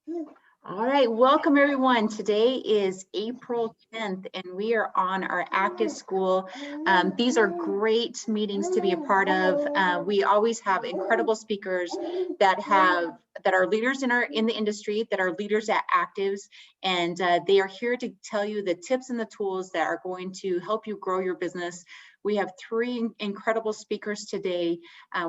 All right, welcome everyone. Today is April 10th and we are on our active school. These are great meetings to be a part of. We always have incredible speakers that are leaders in the industry, that are leaders at ACTIVZ, and they are here to tell you the tips and the tools that are going to help you grow your business. We have three incredible speakers today.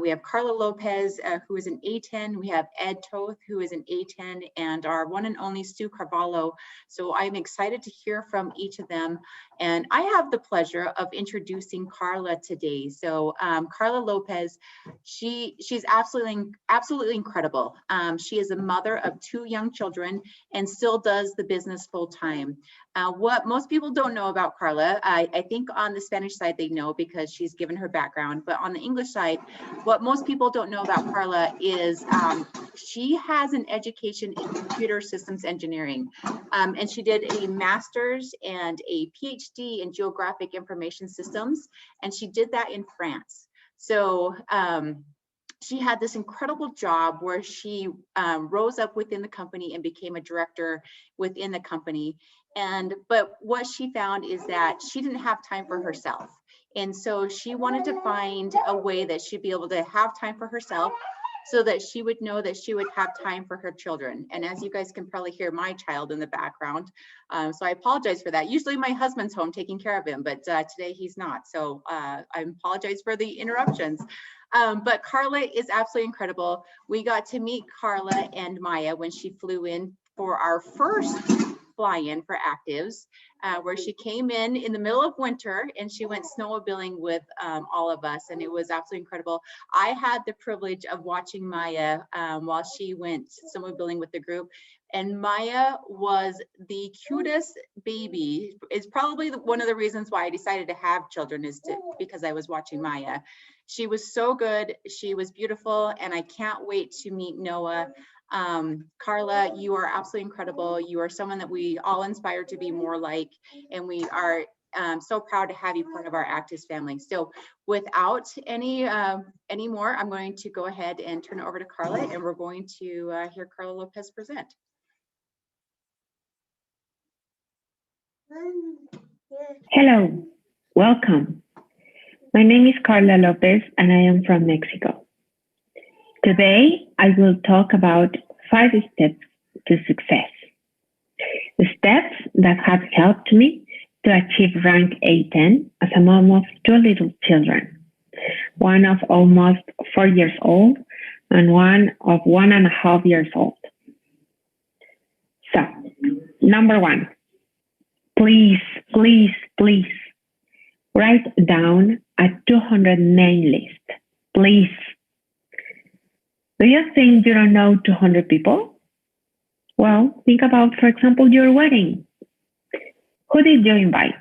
We have Karla Lopez, who is an A10. We have Toth, who is an A10, and our one and only Stu Carvalho. So I'm excited to hear from each of them. And I have the pleasure of introducing Karla today. So Karla Lopez, she's absolutely incredible. She is a mother of 2 young children and still does the business full time. What most people don't know about Karla, I think on the Spanish side they know because she's given her background, but on the English side, what most people don't know about Karla is she has an education in computer systems engineering, and she did a master's and a PhD in geographic information systems, and she did that in France. So she had this incredible job where she rose up within the company and became a director within the company. But what she found is that she didn't have time for herself. And so she wanted to find a way that she'd be able to have time for herself so that she would know that she would have time for her children. And as you guys can probably hear my child in the background, so I apologize for that. Usually my husband's home taking care of him, but today he's not. So I apologize for the interruptions. But Karla is absolutely incredible. We got to meet Karla and Maya when she flew in for our first fly-in for ACTIVZ, where she came in the middle of winter and she went snowmobiling with all of us, and it was absolutely incredible. I had the privilege of watching Maya while she went snowmobiling with the group, and Maya was the cutest baby. It's probably one of the reasons why I decided to have children because I was watching Maya. She was so good, she was beautiful, and I can't wait to meet Noah. Karla, you are absolutely incredible. You are someone that we all inspire to be more like, and we are so proud to have you part of our ACTIVZ family. So without any more, I'm going to go ahead and turn it over to Karla, and we're going to hear Karla Lopez present. Hello, welcome. My name is Karla Lopez and I am from Mexico. Today, I will talk about 5 steps to success. The steps that have helped me to achieve rank A10 as a mom of 2 little children, one of almost 4 years old and one of 1.5 years old. So, number 1, please write down a 200 name list, please. Do you think you don't know 200 people? Well, think about, for example, your wedding. Who did you invite?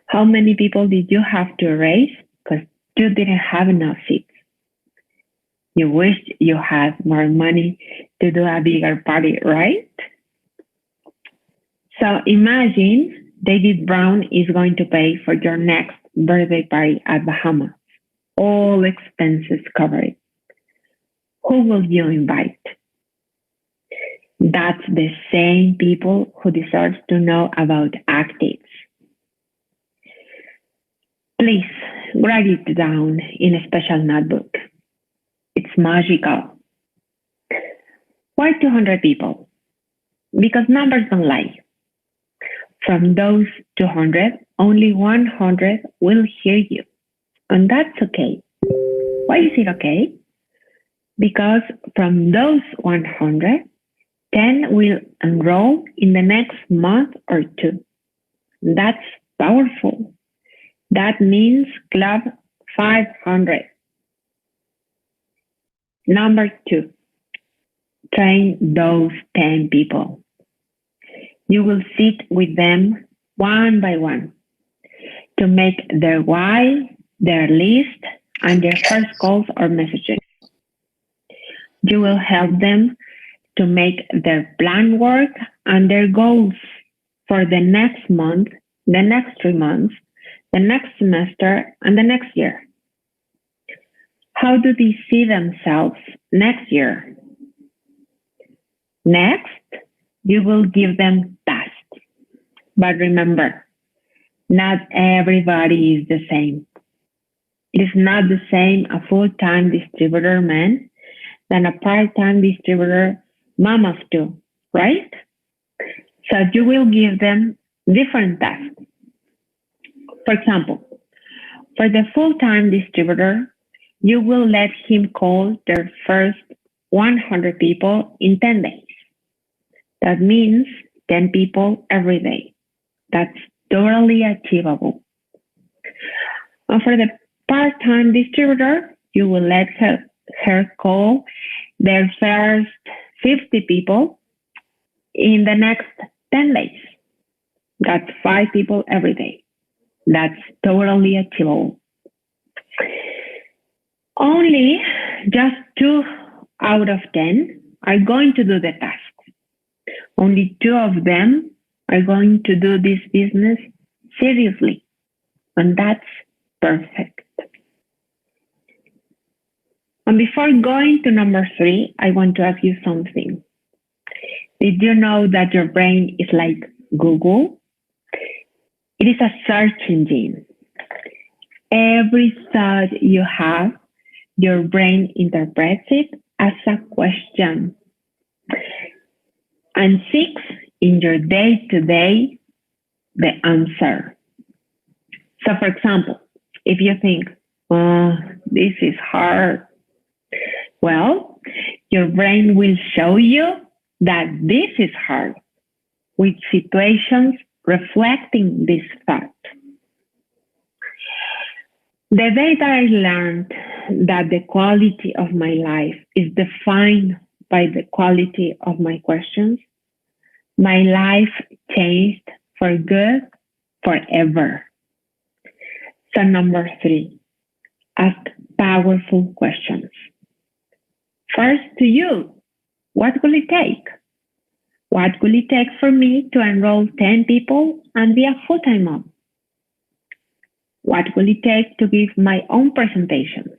How many people did you have to erase because you didn't have enough seats? You wished you had more money to do a bigger party, right? So imagine David Brown is going to pay for your next birthday party at Bahamas. All expenses covered. Who will you invite? That's the same people who deserve to know about ACTIVZ. Please write it down in a special notebook. It's magical. Why 200 people? Because numbers don't lie. From those 200, only 100 will hear you, and that's okay. Why is it okay? Because from those 100, 10 will enroll in the next month or 2. That's powerful. That means club 500. Number 2, train those 10 people. You will sit with them one by one to make their why, their list, and their first calls or messages. You will help them to make their plan work and their goals for the next month, the next 3 months, the next semester, and the next year. How do they see themselves next year? Next, you will give them tasks. But remember, not everybody is the same. It is not the same a full-time distributor man than a part-time distributor mom of two, right? So you will give them different tasks. For example, for the full-time distributor, you will let him call their first 100 people in 10 days. That means 10 people every day. That's totally achievable. And for the part-time distributor, you will let her call their first 50 people in the next 10 days. That's 5 people every day. That's totally achievable. Only just 2 out of 10 are going to do the tasks. Only 2 of them are going to do this business seriously. And that's perfect. And before going to number 3, I want to ask you something. Did you know that your brain is like Google? It is a search engine. Every thought you have, your brain interprets it as a question and seeks in your day-to-day the answer. So for example, if you think, oh, this is hard, well, your brain will show you that this is hard with situations reflecting this thought. The day that I learned that the quality of my life is defined by the quality of my questions, my life changed for good forever. So number 3, ask powerful questions. First to you, what will it take? What will it take for me to enroll 10 people and be a full-time mom? What will it take to give my own presentations?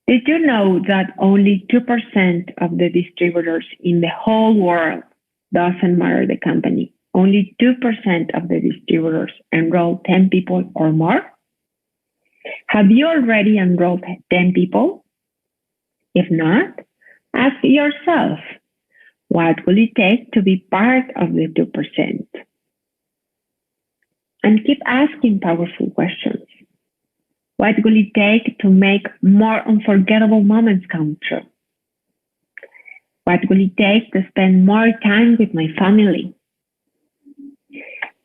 Did you know that only 2% of the distributors in the whole world, doesn't matter the company, only 2% of the distributors enroll 10 people or more? Have you already enrolled 10 people? If not, ask yourself, what will it take to be part of the 2%? And keep asking powerful questions. What will it take to make more unforgettable moments come true? What will it take to spend more time with my family?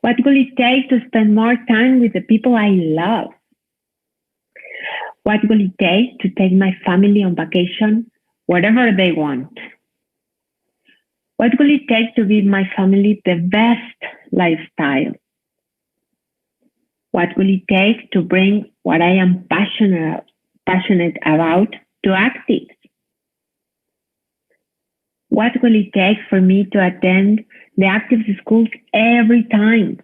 What will it take to spend more time with the people I love? What will it take to take my family on vacation wherever they want? What will it take to give my family the best lifestyle? What will it take to bring what I am passionate about to ACTIVZ? What will it take for me to attend the ACTIVZ schools every time?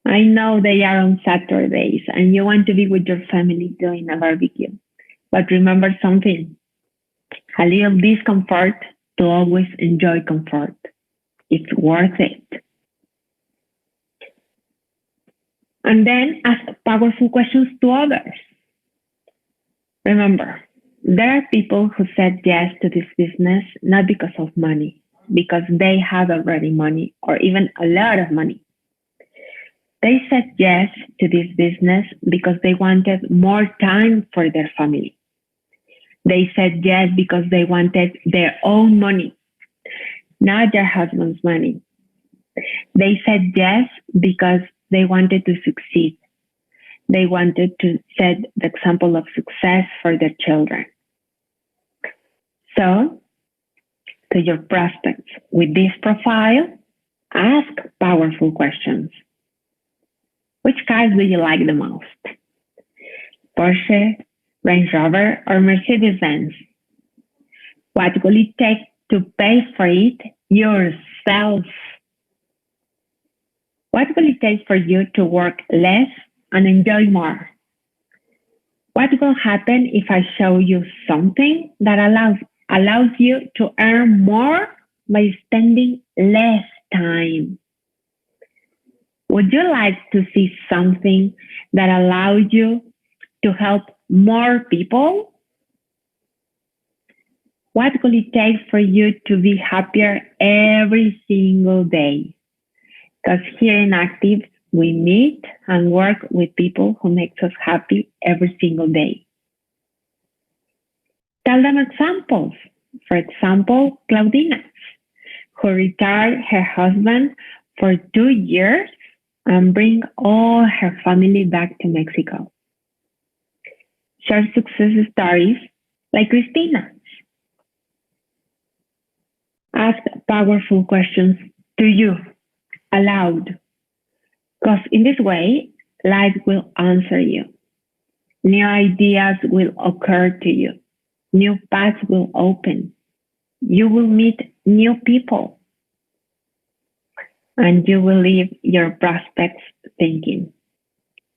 I know they are on Saturdays and you want to be with your family doing a barbecue. But remember something, a little discomfort to always enjoy comfort. It's worth it. And then ask powerful questions to others. Remember, there are people who said yes to this business not because of money, because they had already money or even a lot of money. They said yes to this business because they wanted more time for their family. They said yes because they wanted their own money, not their husband's money. They said yes because they wanted to succeed. They wanted to set the example of success for their children. So, to your prospects with this profile, ask powerful questions. Which cars do you like the most? Porsche, Range Rover, or Mercedes-Benz? What will it take to pay for it yourself? What will it take for you to work less and enjoy more? What will happen if I show you something that allows allows you to earn more by spending less time. Would you like to see something that allows you to help more people? What will it take for you to be happier every single day? Because here in ACTIVZ, we meet and work with people who makes us happy every single day. Tell them examples. For example, Claudina, who retired her husband for 2 years and bring all her family back to Mexico. Share success stories like Christina. Ask powerful questions to you aloud, because in this way, life will answer you. New ideas will occur to you. New paths will open. You will meet new people. And you will leave your prospects thinking,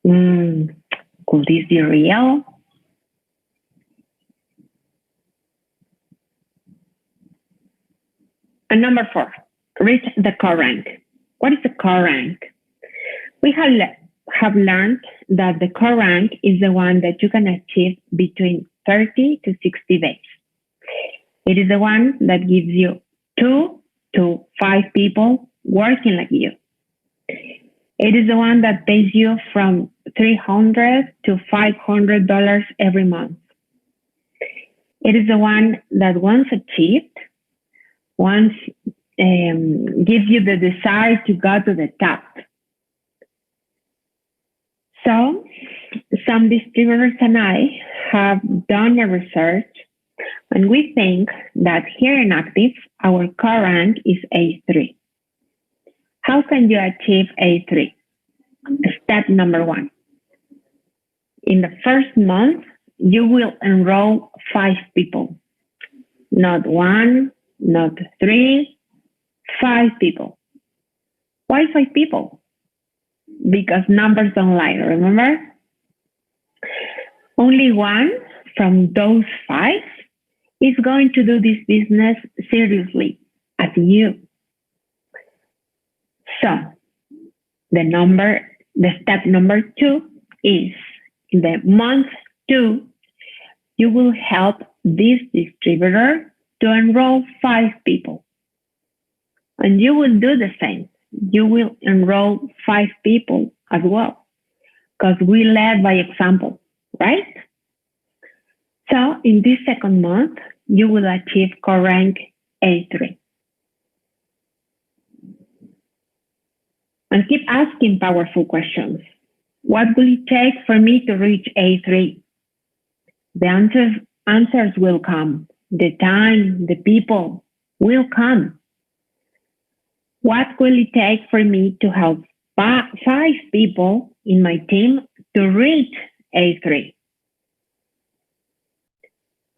could this be real? And number 4, reach the core rank. What is the core rank? We have learned that the core rank is the one that you can achieve between 30 to 60 days. It is the one that gives you 2 to 5 people working like you. It is the one that pays you from $300 to $500 every month. It is the one that once achieved, gives you the desire to go to the top. So some distributors and I have done a research, and we think that here in ACTIVZ, our core rank is A3. How can you achieve A3? Step number 1. In the first month, you will enroll 5 people. Not 1, not 3, 5 people. Why 5 people? Because numbers don't lie, remember? Only one from those 5 is going to do this business seriously, as you. So, the step number 2 is in the month 2, you will help this distributor to enroll 5 people. And you will do the same. You will enroll 5 people as well, because we led by example, right? So in this second month, you will achieve core rank A3. And keep asking powerful questions. What will it take for me to reach A3? The answers will come. The time, the people will come. What will it take for me to help 5 people in my team to reach A3?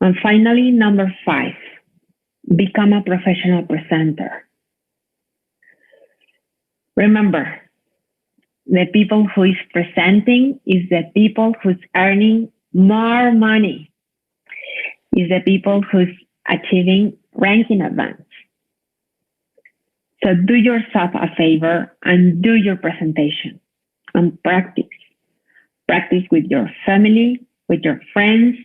And finally, number 5, become a professional presenter. Remember, the people who is presenting is the people who's earning more money, is the people who's achieving ranking advance. So do yourself a favor and do your presentation and practice. Practice with your family, with your friends,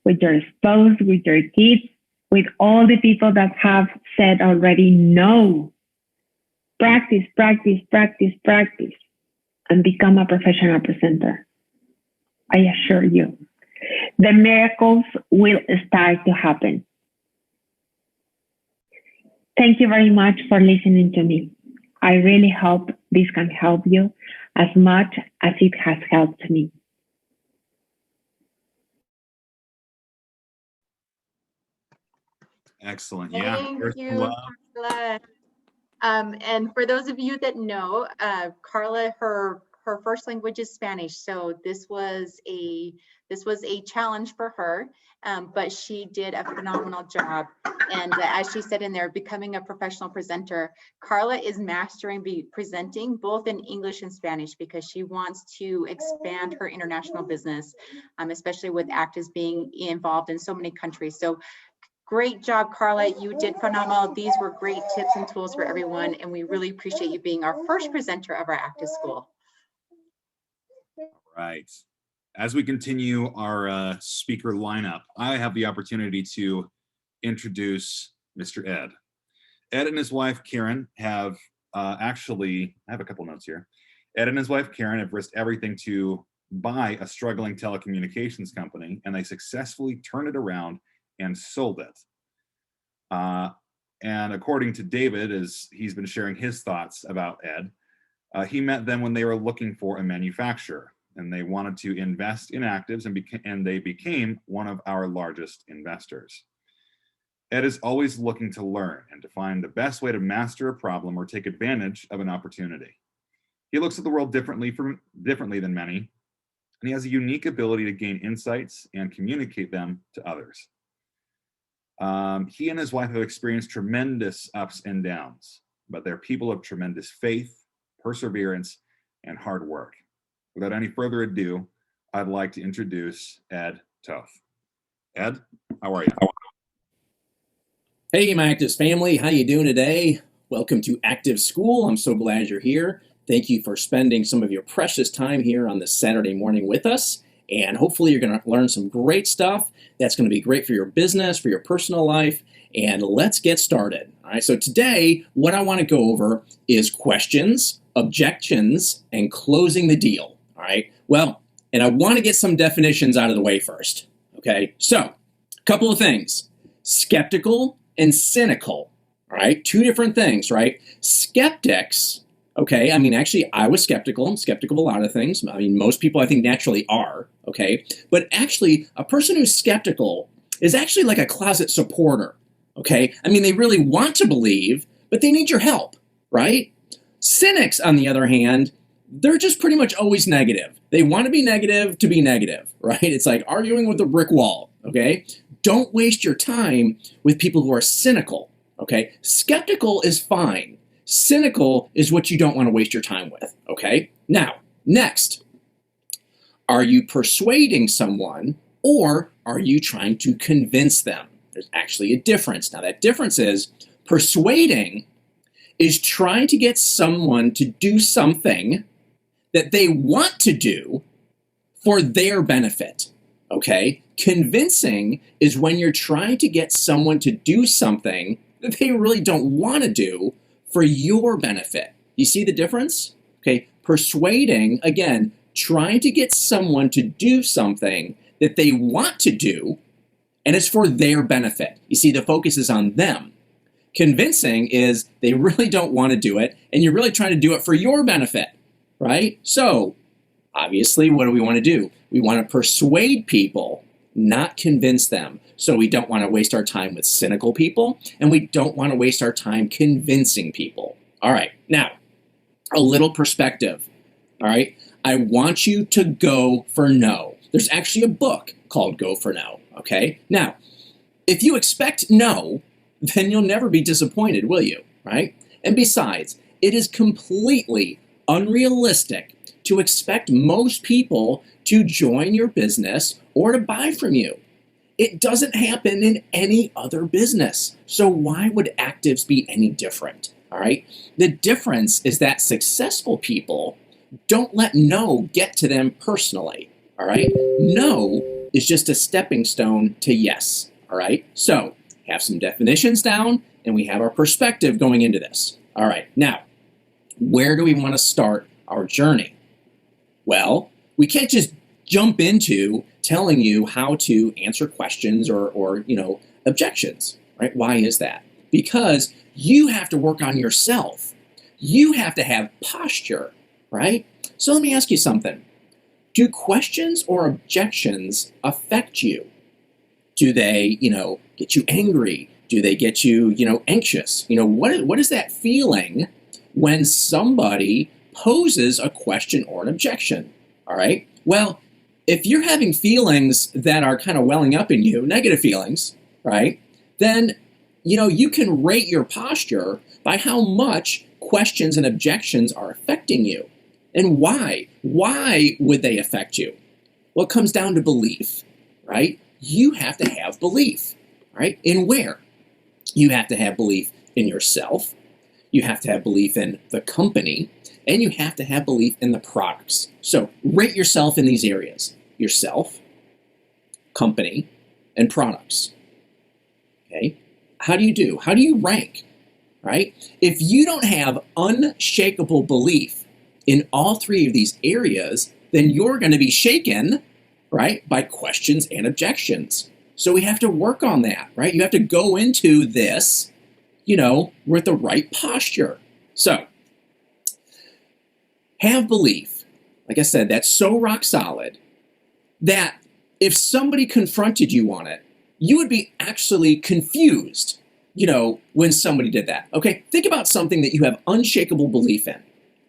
with your spouse, with your kids, with all the people that have said already no. Practice, practice, practice, practice, and become a professional presenter. I assure you, the miracles will start to happen. Thank you very much for listening to me. I really hope this can help you as much as it has helped me. Excellent. Yeah. Thank you, Karla. And for those of you that know, Karla, her first language is Spanish, so this was a challenge for her, but she did a phenomenal job. And as she said in there, becoming a professional presenter, Karla is mastering presenting both in English and Spanish because she wants to expand her international business, especially with ACTIVZ being involved in so many countries. So Great job, Karla. You did phenomenal. These were great tips and tools for everyone, and we really appreciate you being our first presenter of our Active School. All right. As we continue our speaker lineup, I have the opportunity to introduce Mr. Ed. Ed and his wife, Karen, have actually, I have a couple notes here. Ed and his wife, Karen, have risked everything to buy a struggling telecommunications company, and they successfully turned it around and sold it. And according to David, as he's been sharing his thoughts about Ed, he met them when they were looking for a manufacturer, and they wanted to invest in ACTIVZ, and they became one of our largest investors. Ed is always looking to learn and to find the best way to master a problem or take advantage of an opportunity. He looks at the world differently than many, and he has a unique ability to gain insights and communicate them to others. He and his wife have experienced tremendous ups and downs, but they're people of tremendous faith, perseverance, and hard work. Without any further ado, I'd like to introduce Ed Toth. Ed, how are you? Hey, my ACTIVZ family, how you doing today? Welcome to Active School. I'm so glad you're here. Thank you for spending some of your precious time here on this Saturday morning with us. And hopefully you're going to learn some great stuff that's going to be great for your business, for your personal life. And let's get started. All right, so today, what I want to go over is questions, objections, and closing the deal. All right, well, and I want to get some definitions out of the way first. Okay, so a couple of things. Skeptical and cynical. All right, two different things, right? Skeptics. Okay, I mean, actually, I was skeptical. I'm skeptical of a lot of things. I mean, most people, I think, naturally are, okay? But actually, a person who's skeptical is actually like a closet supporter, okay? I mean, they really want to believe, but they need your help, right? Cynics, on the other hand, they're just pretty much always negative. They want to be negative, right? It's like arguing with a brick wall, okay? Don't waste your time with people who are cynical, okay? Skeptical is fine. Cynical is what you don't want to waste your time with, okay? Now, next, are you persuading someone or are you trying to convince them? There's actually a difference. Now, that difference is persuading is trying to get someone to do something that they want to do for their benefit, okay? Convincing is when you're trying to get someone to do something that they really don't want to do for your benefit. You see the difference? Okay, persuading, again, trying to get someone to do something that they want to do, and it's for their benefit. You see, the focus is on them. Convincing is they really don't want to do it, and you're really trying to do it for your benefit, right? So, obviously, what do we want to do? We want to persuade people, not convince them. So we don't want to waste our time with cynical people, and we don't want to waste our time convincing people. All right, now, a little perspective, all right? I want you to go for no. There's actually a book called Go for No, okay? Now, if you expect no, then you'll never be disappointed, will you, right? And besides, it is completely unrealistic to expect most people to join your business or to buy from you. It doesn't happen in any other business. So why would ACTIVZ be any different? All right. The difference is that successful people don't let no get to them personally. All right. No is just a stepping stone to yes. All right. So have some definitions down and we have our perspective going into this. All right. Now, where do we want to start our journey? Well, we can't just jump into telling you how to answer questions or objections, right? Why is that? Because you have to work on yourself. You have to have posture, right? So let me ask you something. Do questions or objections affect you? Do they, get you angry? Do they get you, anxious? What is that feeling when somebody poses a question or an objection? All right. Well, if you're having feelings that are kind of welling up in you, negative feelings, right, then, you can rate your posture by how much questions and objections are affecting you. And why? Why would they affect you? Well, it comes down to belief, right? You have to have belief. right? In where? You have to have belief in yourself, you have to have belief in the company, and you have to have belief in the products. So rate yourself in these areas: yourself, company, and products. Okay? How do you do? How do you rank? Right? If you don't have unshakable belief in all three of these areas, then you're going to be shaken, right, by questions and objections. So we have to work on that, right? You have to go into this, with the right posture. So have belief. Like I said, that's so rock solid that if somebody confronted you on it, you would be actually confused, when somebody did that. Okay, think about something that you have unshakable belief in,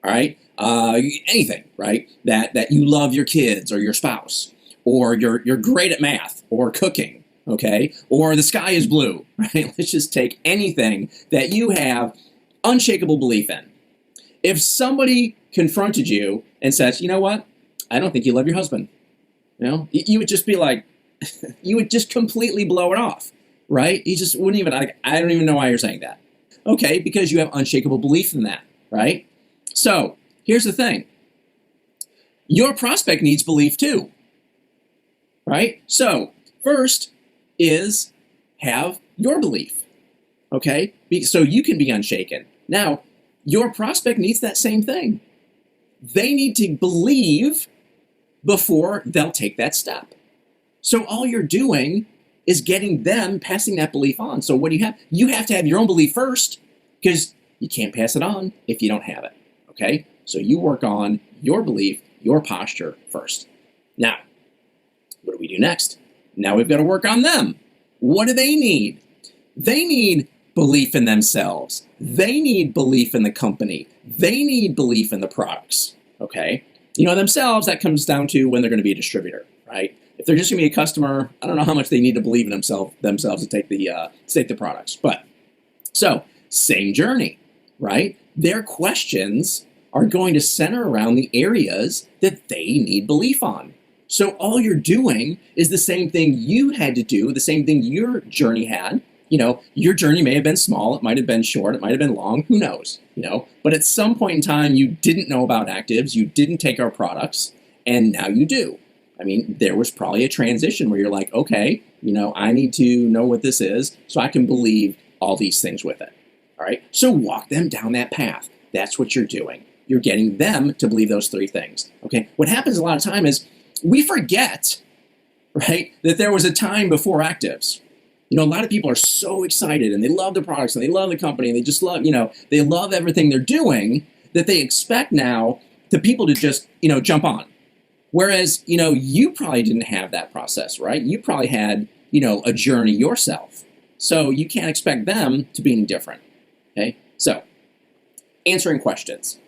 all right? Anything, right? That you love your kids or your spouse, or you're great at math or cooking, okay? Or the sky is blue, right? Let's just take anything that you have unshakable belief in. If somebody confronted you and says, you know what? I don't think you love your husband. You would just be like, you would just completely blow it off, right? You just wouldn't even, I don't even know why you're saying that. Okay, because you have unshakable belief in that, right? So here's the thing. Your prospect needs belief too, right? So first is have your belief, okay? So you can be unshaken. Now, your prospect needs that same thing. They need to believe before they'll take that step. So all you're doing is getting them, passing that belief on. So what do you have? You have to have your own belief first, because you can't pass it on if you don't have it, okay? So you work on your belief, your posture first. Now, what do we do next? Now we've got to work on them. What do they need? They need belief in themselves. They need belief in the company. They need belief in the products, okay? Themselves, that comes down to when they're going to be a distributor, right? If they're just going to be a customer, I don't know how much they need to believe in themselves to take the products. But so same journey, right? Their questions are going to center around the areas that they need belief on. So all you're doing is the same thing you had to do, the same thing your journey had. Your journey may have been small, it might have been short, it might have been long, who knows, but at some point in time, you didn't know about ACTIVZ, you didn't take our products, and now you do. There was probably a transition where you're like, okay, I need to know what this is so I can believe all these things with it, all right? So walk them down that path. That's what you're doing. You're getting them to believe those three things, okay? What happens a lot of time is we forget, right, that there was a time before ACTIVZ. A lot of people are so excited and they love the products and they love the company and they just love, they love everything they're doing that they expect now the people to just, jump on. Whereas, you probably didn't have that process, right? You probably had, a journey yourself. So you can't expect them to be any different, okay? So, answering questions.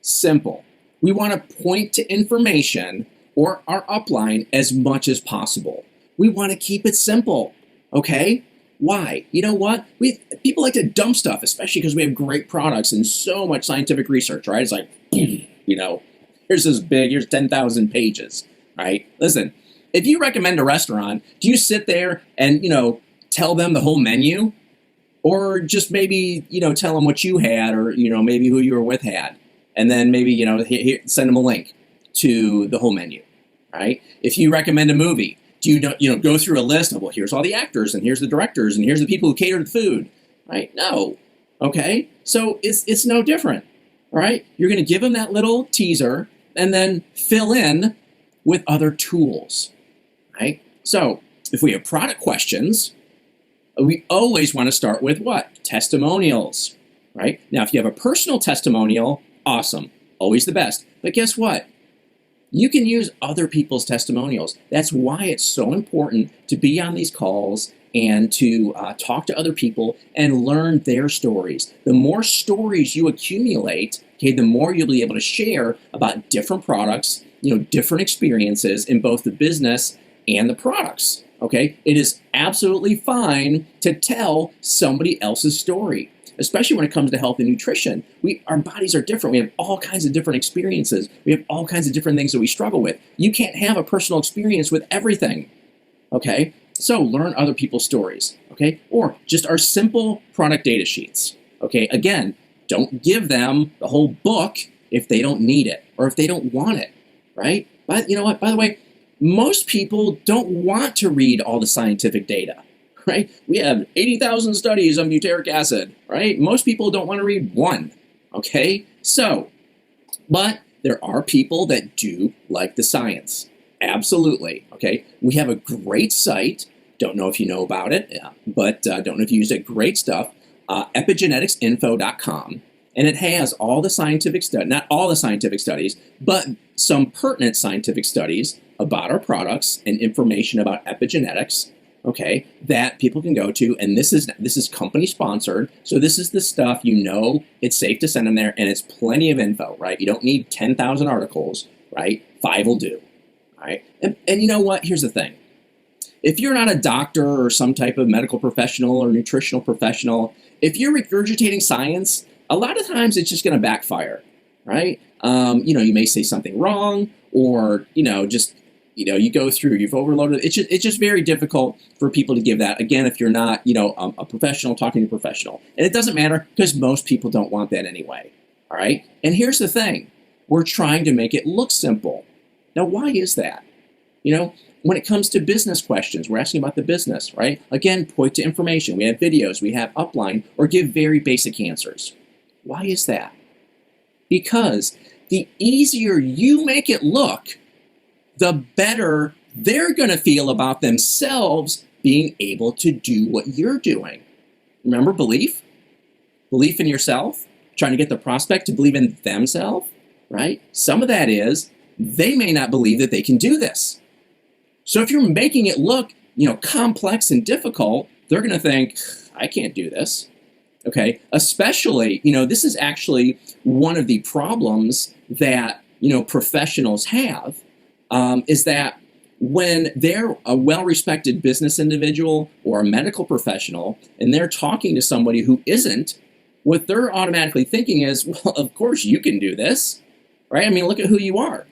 Simple. We want to point to information or our upline as much as possible. We want to keep it simple. Okay, why? You know what? People like to dump stuff, especially because we have great products and so much scientific research, right? It's like, here's this big, here's 10,000 pages, right? Listen, if you recommend a restaurant, do you sit there and, tell them the whole menu? Or just maybe, tell them what you had or, maybe who you were with had? And then maybe, send them a link to the whole menu, right? If you recommend a movie, do you go through a list of, well, here's all the actors and here's the directors and here's the people who cater the food, right? No, okay? So it's no different, all right? You're going to give them that little teaser and then fill in with other tools, right? So if we have product questions, we always want to start with what? Testimonials, right? Now, if you have a personal testimonial, awesome, always the best. But guess what? You can use other people's testimonials. That's why it's so important to be on these calls and to talk to other people and learn their stories. The more stories you accumulate, okay, the more you'll be able to share about different products, different experiences in both the business and the products, okay? It is absolutely fine to tell somebody else's story, especially when it comes to health and nutrition. Our bodies are different. We have all kinds of different experiences. We have all kinds of different things that we struggle with. You can't have a personal experience with everything, okay? So learn other people's stories, okay? Or just our simple product data sheets, okay? Again, don't give them the whole book if they don't need it or if they don't want it, right? But you know what, by the way, most people don't want to read all the scientific data, right? We have 80,000 studies on butyric acid, right? Most people don't want to read one, okay? So, but there are people that do like the science. Absolutely, okay? We have a great site, don't know if you know about it, but don't know if you used it, great stuff, epigeneticsinfo.com. And it has all the scientific studies, not all the scientific studies, but some pertinent scientific studies about our products and information about epigenetics, okay, that people can go to. And this is company sponsored. So this is the stuff, you know, it's safe to send them there, and it's plenty of info, right? You don't need 10,000 articles, right? 5 will do, right? And you know what? Here's the thing. If you're not a doctor or some type of medical professional or nutritional professional, if you're regurgitating science, a lot of times it's just going to backfire, right? You know, you may say something wrong, or, you know, just, you know, you go through, you've overloaded. It's just very difficult for people to give that. Again, if you're not, you know, a professional talking to a professional. And it doesn't matter because most people don't want that anyway, all right? And here's the thing. We're trying to make it look simple. Now, why is that? You know, when it comes to business questions, we're asking about the business, right? Again, point to information. We have videos, we have upline, or give very basic answers. Why is that? Because the easier you make it look, the better they're going to feel about themselves being able to do what you're doing. Remember belief? Belief in yourself, trying to get the prospect to believe in themselves, right? Some of that is they may not believe that they can do this. So if you're making it look, you know, complex and difficult, they're going to think, I can't do this. Okay, especially, you know, this is actually one of the problems that, you know, professionals have, is that when they're a well-respected business individual or a medical professional and they're talking to somebody who isn't, what they're automatically thinking is, well, of course you can do this, right? I mean, look at who you are.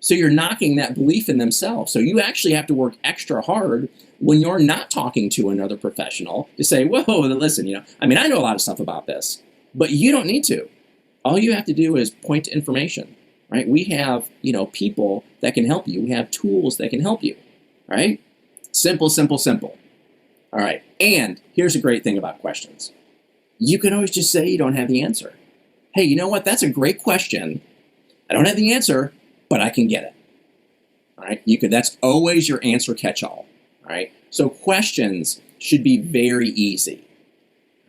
So you're knocking that belief in themselves. So you actually have to work extra hard when you're not talking to another professional to say, whoa, listen, you know, I mean, I know a lot of stuff about this, but you don't need to. All you have to do is point to information, right? We have, you know, people that can help you. We have tools that can help you, right? Simple, simple, simple. All right. And here's a great thing about questions. You can always just say you don't have the answer. Hey, you know what? That's a great question. I don't have the answer, but I can get it. All right. That's always your answer catch-all. All right. So questions should be very easy.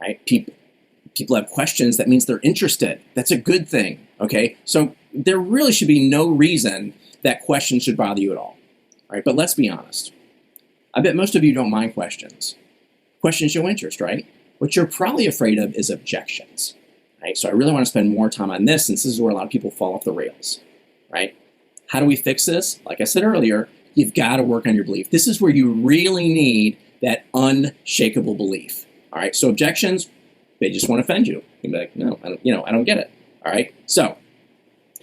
Right? People have questions. That means they're interested. That's a good thing. Okay. So there really should be no reason that questions should bother you at all. All right. But let's be honest. I bet most of you don't mind questions. Questions show interest, right? What you're probably afraid of is objections. Right? So I really want to spend more time on this, since this is where a lot of people fall off the rails. Right? How do we fix this? Like I said earlier, you've got to work on your belief. This is where you really need that unshakable belief. All right. So objections, they just want to offend you. You'll be like, no, I don't get it. All right. So,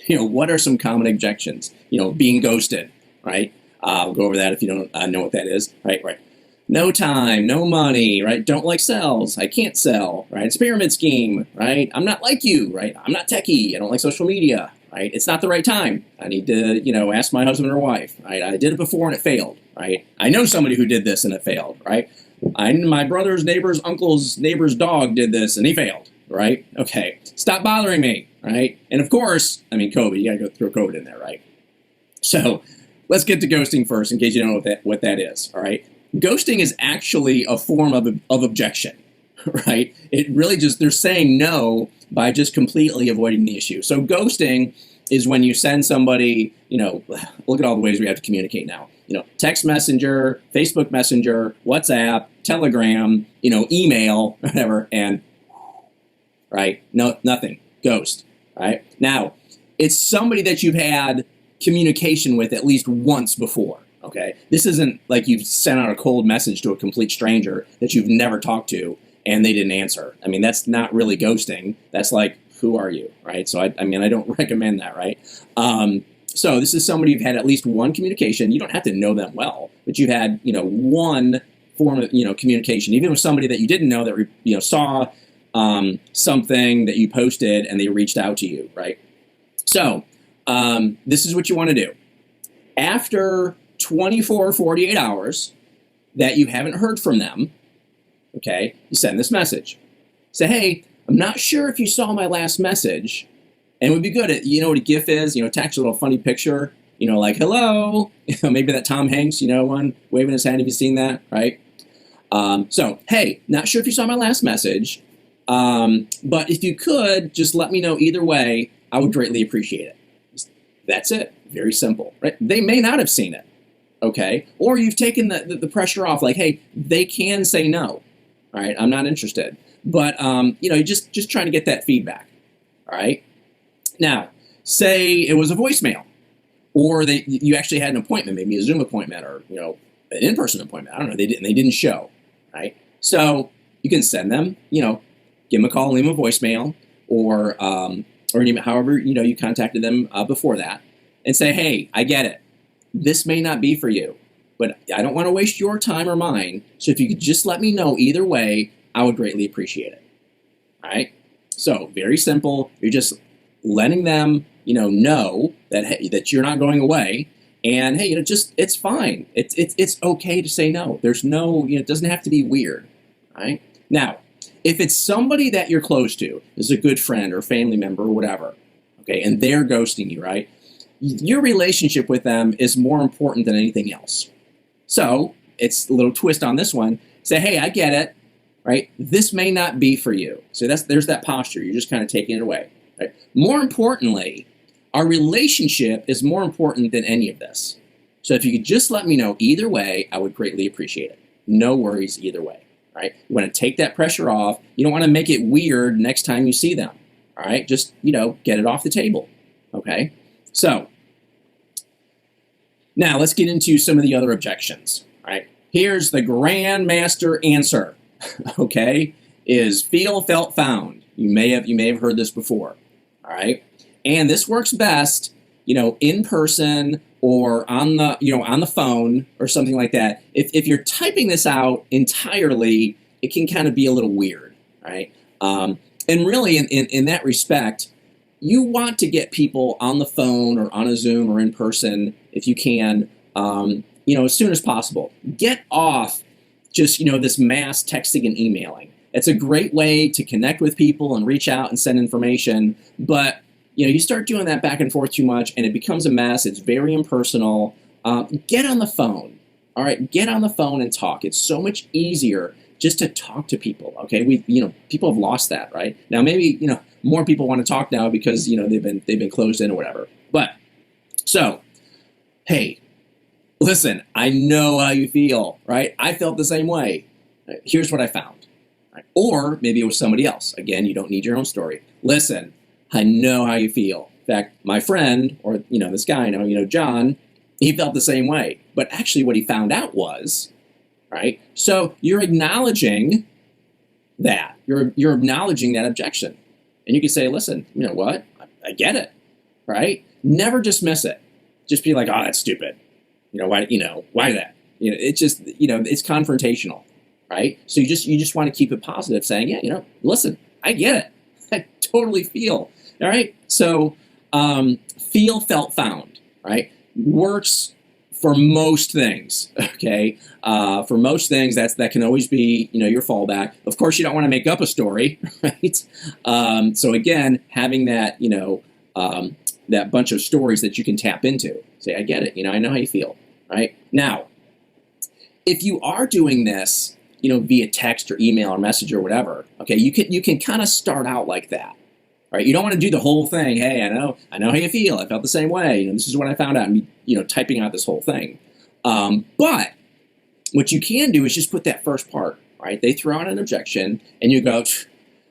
you know, what are some common objections? You know, being ghosted. Right. I'll go over that if you don't know what that is. Right. Right. No time, no money. Right. Don't like sales. I can't sell. Right. It's a pyramid scheme. Right. I'm not like you. Right. I'm not techie. I don't like social media. Right? It's not the right time. I need to, you know, ask my husband or wife. Right? I did it before and it failed. Right? I know somebody who did this and it failed. Right? My brother's neighbor's uncle's neighbor's dog did this and he failed. Right? Okay. Stop bothering me. Right? And of course, I mean, COVID. You got to go throw COVID in there. Right? So let's get to ghosting first, in case you don't know what that is. All right? Ghosting is actually a form of objection. Right? It really just, they're saying no by just completely avoiding the issue. So ghosting is when you send somebody, you know, look at all the ways we have to communicate now. You know, text messenger, Facebook Messenger, WhatsApp, Telegram, you know, email, whatever, and right? No, nothing. Ghost. Right? Now, it's somebody that you've had communication with at least once before. Okay? This isn't like you've sent out a cold message to a complete stranger that you've never talked to and they didn't answer. I mean, that's not really ghosting. That's like, who are you, right? So I mean, I don't recommend that, right? So this is somebody you've had at least one communication. You don't have to know them well, but you've had, one form of, communication, even with somebody that you didn't know that, saw something that you posted and they reached out to you, right? So this is what you want to do. After 24 or 48 hours that you haven't heard from them, okay, you send this message. Say, hey, I'm not sure if you saw my last message. And it would be good at, what a GIF is, attach a little funny picture, like, hello, maybe that Tom Hanks, one waving his hand if you've seen that, right? So, hey, not sure if you saw my last message, but if you could, just let me know either way, I would greatly appreciate it. That's it. Very simple, right? They may not have seen it, okay? Or you've taken the pressure off, like, hey, they can say no, all right? I'm not interested. But, you're just trying to get that feedback, all right? Now, say it was a voicemail, or you actually had an appointment, maybe a Zoom appointment, or an in-person appointment. I don't know. They didn't show, right? So you can send them, give them a call, leave them a voicemail, or however you contacted them before that, and say, hey, I get it. This may not be for you, but I don't want to waste your time or mine. So if you could just let me know either way, I would greatly appreciate it. All right. So very simple. You're just letting them, know that, hey, that you're not going away, and hey, it's fine. It's okay to say no. There's no, it doesn't have to be weird, right? Now, if it's somebody that you're close to, is a good friend or family member or whatever, okay, and they're ghosting you, right? Your relationship with them is more important than anything else. So it's a little twist on this one. Say, hey, I get it, right? This may not be for you. So there's that posture. You're just kind of taking it away. Right? More importantly, our relationship is more important than any of this. So if you could just let me know either way, I would greatly appreciate it. No worries either way, right? You want to take that pressure off. You don't want to make it weird next time you see them, all right? Just, get it off the table, okay? So now let's get into some of the other objections, all right? Here's the grandmaster answer, okay, is feel, felt, found. You may have heard this before. All right. And this works best, in person or on the phone or something like that. If you're typing this out entirely, it can kind of be a little weird. Right. And really in that respect, you want to get people on the phone or on a Zoom or in person, if you can, as soon as possible. Get off just, this mass texting and emailing. It's a great way to connect with people and reach out and send information, but you start doing that back and forth too much and it becomes a mess. It's very impersonal. Get on the phone. All right, get on the phone and talk. It's so much easier just to talk to people. Okay, people have lost that, right? Now maybe more people want to talk now because they've been closed in or whatever. But so, hey, listen, I know how you feel, right? I felt the same way. Here's what I found. Or maybe it was somebody else. Again, you don't need your own story. Listen, I know how you feel. In fact, my friend, or this guy, John, he felt the same way. But actually what he found out was, right? So you're acknowledging that. You're acknowledging that objection. And you can say, listen, you know what? I get it, right? Never dismiss it. Just be like, oh, that's stupid. Why that? It's just, it's confrontational. Right? So you just want to keep it positive, saying, yeah, listen, I get it. I totally feel. All right. So feel, felt, found, right? Works for most things. Okay. For most things, that can always be, your fallback. Of course, you don't want to make up a story, right? So again, having that, that bunch of stories that you can tap into. Say, I get it. I know how you feel. Right? Now, if you are doing this, via text or email or message or whatever, okay, you can kind of start out like that, right? You don't want to do the whole thing. Hey, I know how you feel. I felt the same way. This is what I found out. And typing out this whole thing. But what you can do is just put that first part, right? They throw out an objection, and you go,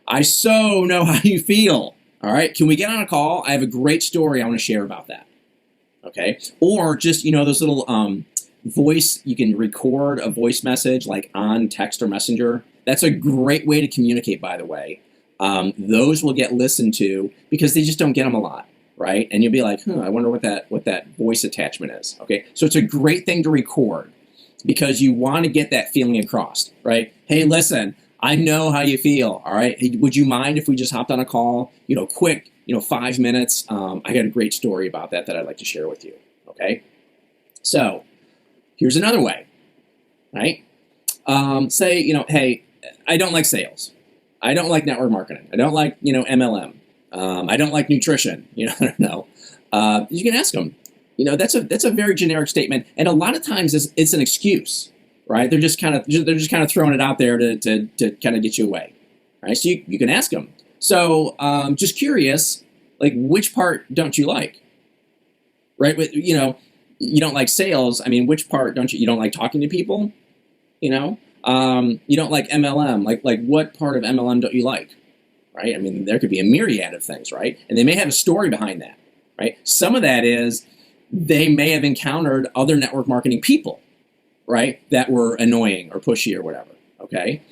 I so know how you feel. All right, can we get on a call? I have a great story I want to share about that. Okay, or just those little voice, you can record a voice message like on text or messenger. That's a great way to communicate, by the way. Those will get listened to because they just don't get them a lot. right? And you'll be like, I wonder what that voice attachment is. Okay, so it's a great thing to record because you want to get that feeling across, right? Hey, listen, I know how you feel. All right, hey, would you mind if we just hopped on a call? Quick, 5 minutes. I got a great story about that I'd like to share with you. Okay, so here's another way, right? Say, hey, I don't like sales. I don't like network marketing. I don't like, MLM. I don't like nutrition. I don't know. You can ask them. That's a very generic statement, and a lot of times it's an excuse, right? They're just kind of throwing it out there to kind of get you away, right? So you can ask them. So just curious, like which part don't you like, right? You don't like sales. I mean, which part don't you? You don't like talking to people, you don't like MLM. Like what part of MLM don't you like, right? I mean, there could be a myriad of things, right? And they may have a story behind that, right? Some of that is they may have encountered other network marketing people, right, that were annoying or pushy or whatever, okay?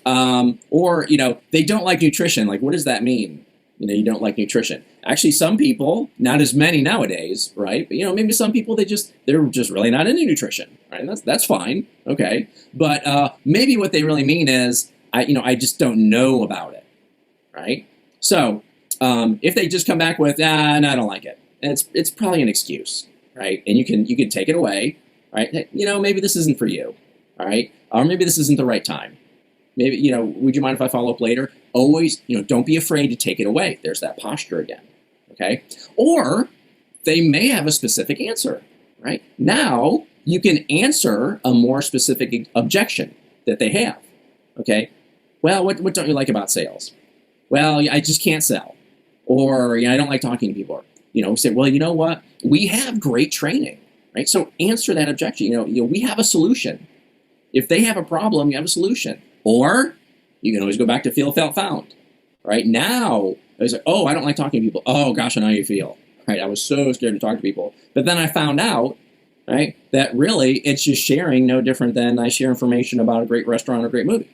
Or, they don't like nutrition. Like, what does that mean? You don't like nutrition. Actually, some people, not as many nowadays, right? But, maybe some people, they're just really not into nutrition, right? And that's fine, okay? But maybe what they really mean is, I just don't know about it, right? So if they just come back with, no, I don't like it, it's probably an excuse, right? And you can take it away, right? Hey, maybe this isn't for you, all right? Or maybe this isn't the right time. Maybe, would you mind if I follow up later? Always, don't be afraid to take it away. There's that posture again, okay? Or they may have a specific answer, right? Now you can answer a more specific objection that they have, okay? Well, what don't you like about sales? Well, I just can't sell. Or, I don't like talking to people. We say, well, you know what? We have great training, right? So answer that objection. We have a solution. If they have a problem, you have a solution. Or you can always go back to feel, felt, found. Right now, it's like, oh, I don't like talking to people. Oh gosh, I know how you feel. Right? I was so scared to talk to people. But then I found out, right, that really it's just sharing no different than I share information about a great restaurant or a great movie.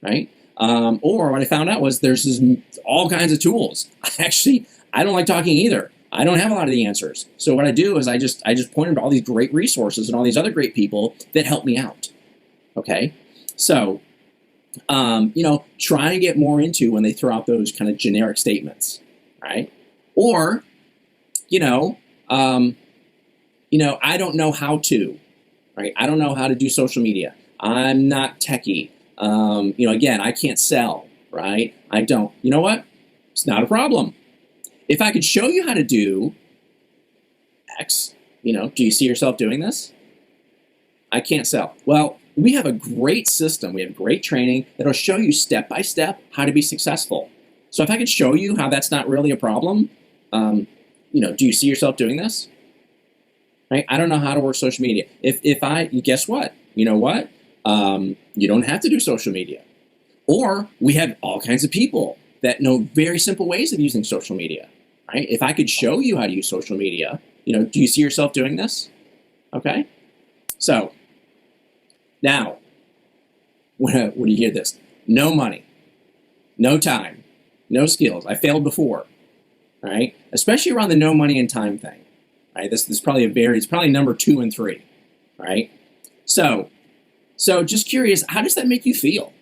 Right? Or what I found out was there's all kinds of tools. I don't like talking either. I don't have a lot of the answers. So what I do is I just pointed to all these great resources and all these other great people that help me out. Okay? So try and get more into when they throw out those kind of generic statements, right? Or, I don't know how to, right? I don't know how to do social media. I'm not techie. Again, I can't sell, right? I don't. You know what? It's not a problem. If I could show you how to do X, do you see yourself doing this? I can't sell. Well, we have a great system. We have great training that'll show you step by step how to be successful. So if I could show you how that's not really a problem, do you see yourself doing this? Right? I don't know how to work social media. Guess what? You know what? You don't have to do social media. Or we have all kinds of people that know very simple ways of using social media. Right? If I could show you how to use social media, do you see yourself doing this? Okay? So, now, when you hear this, no money, no time, no skills. I failed before, right? Especially around the no money and time thing, right? This is probably it's probably number 2 and 3, right? So just curious, how does that make you feel,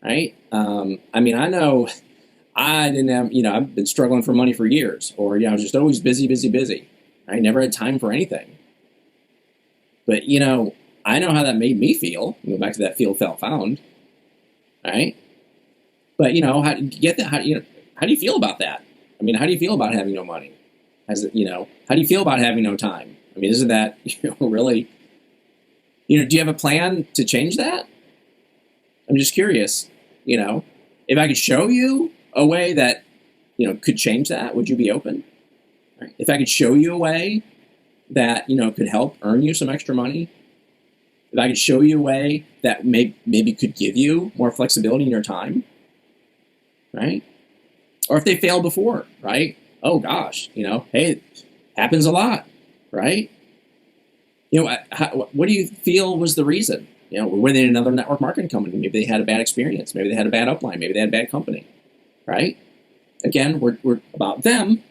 right? I know I didn't have, I've been struggling for money for years, or, I was just always busy. I never had time for anything. But, I know how that made me feel. Go back to that feel, felt, found, right? But how do you get that? How do you feel about that? How do you feel about having no money? How do you feel about having no time? Isn't that really? Do you have a plan to change that? I'm just curious. If I could show you a way that could change that, would you be open? Right? If I could show you a way that could help earn you some extra money. If I could show you a way that maybe could give you more flexibility in your time, right? Or if they failed before, right? Oh gosh, hey, it happens a lot, right? What do you feel was the reason? Were they in another network marketing company? Maybe they had a bad experience. Maybe they had a bad upline. Maybe they had a bad company, right? Again, we're about them,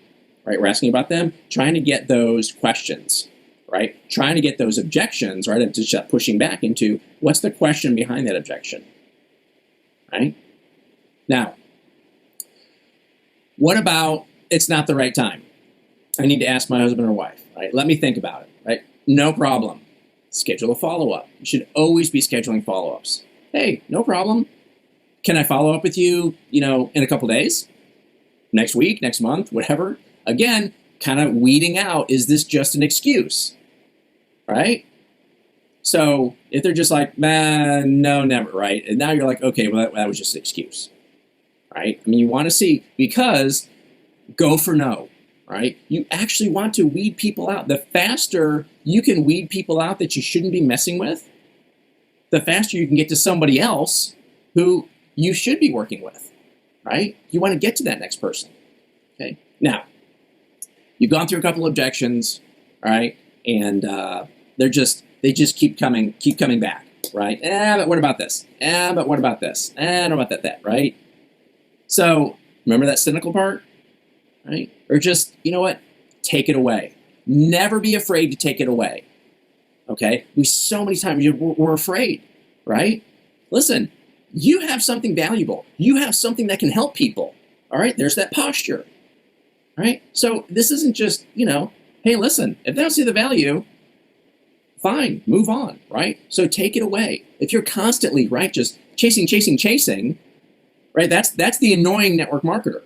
right? We're asking about them, trying to get those questions, right? Trying to get those objections, right? And just pushing back into what's the question behind that objection, right? Now, what about it's not the right time? I need to ask my husband or wife, right? Let me think about it, right? No problem. Schedule a follow-up. You should always be scheduling follow-ups. Hey, no problem. Can I follow up with you, in a couple days? Next week, next month, whatever. Again, kind of weeding out, is this just an excuse, right? So if they're just like, man, no, never, right? And now you're like, okay, well, that was just an excuse, right? I mean, you want to see, because go for no, right? You actually want to weed people out. The faster you can weed people out that you shouldn't be messing with, the faster you can get to somebody else who you should be working with, right? You want to get to that next person, okay? Now, you've gone through a couple of objections, all right? And they just keep coming back, right? But what about this? But what about this? What about that, right? So remember that cynical part, right? Or just, you know what? Take it away. Never be afraid to take it away, okay? So many times we're afraid, right? Listen, you have something valuable. You have something that can help people, all right? There's that posture, right? So this isn't just, hey, listen, if they don't see the value, fine, move on, right? So take it away. If you're constantly, right, just chasing, right, that's the annoying network marketer,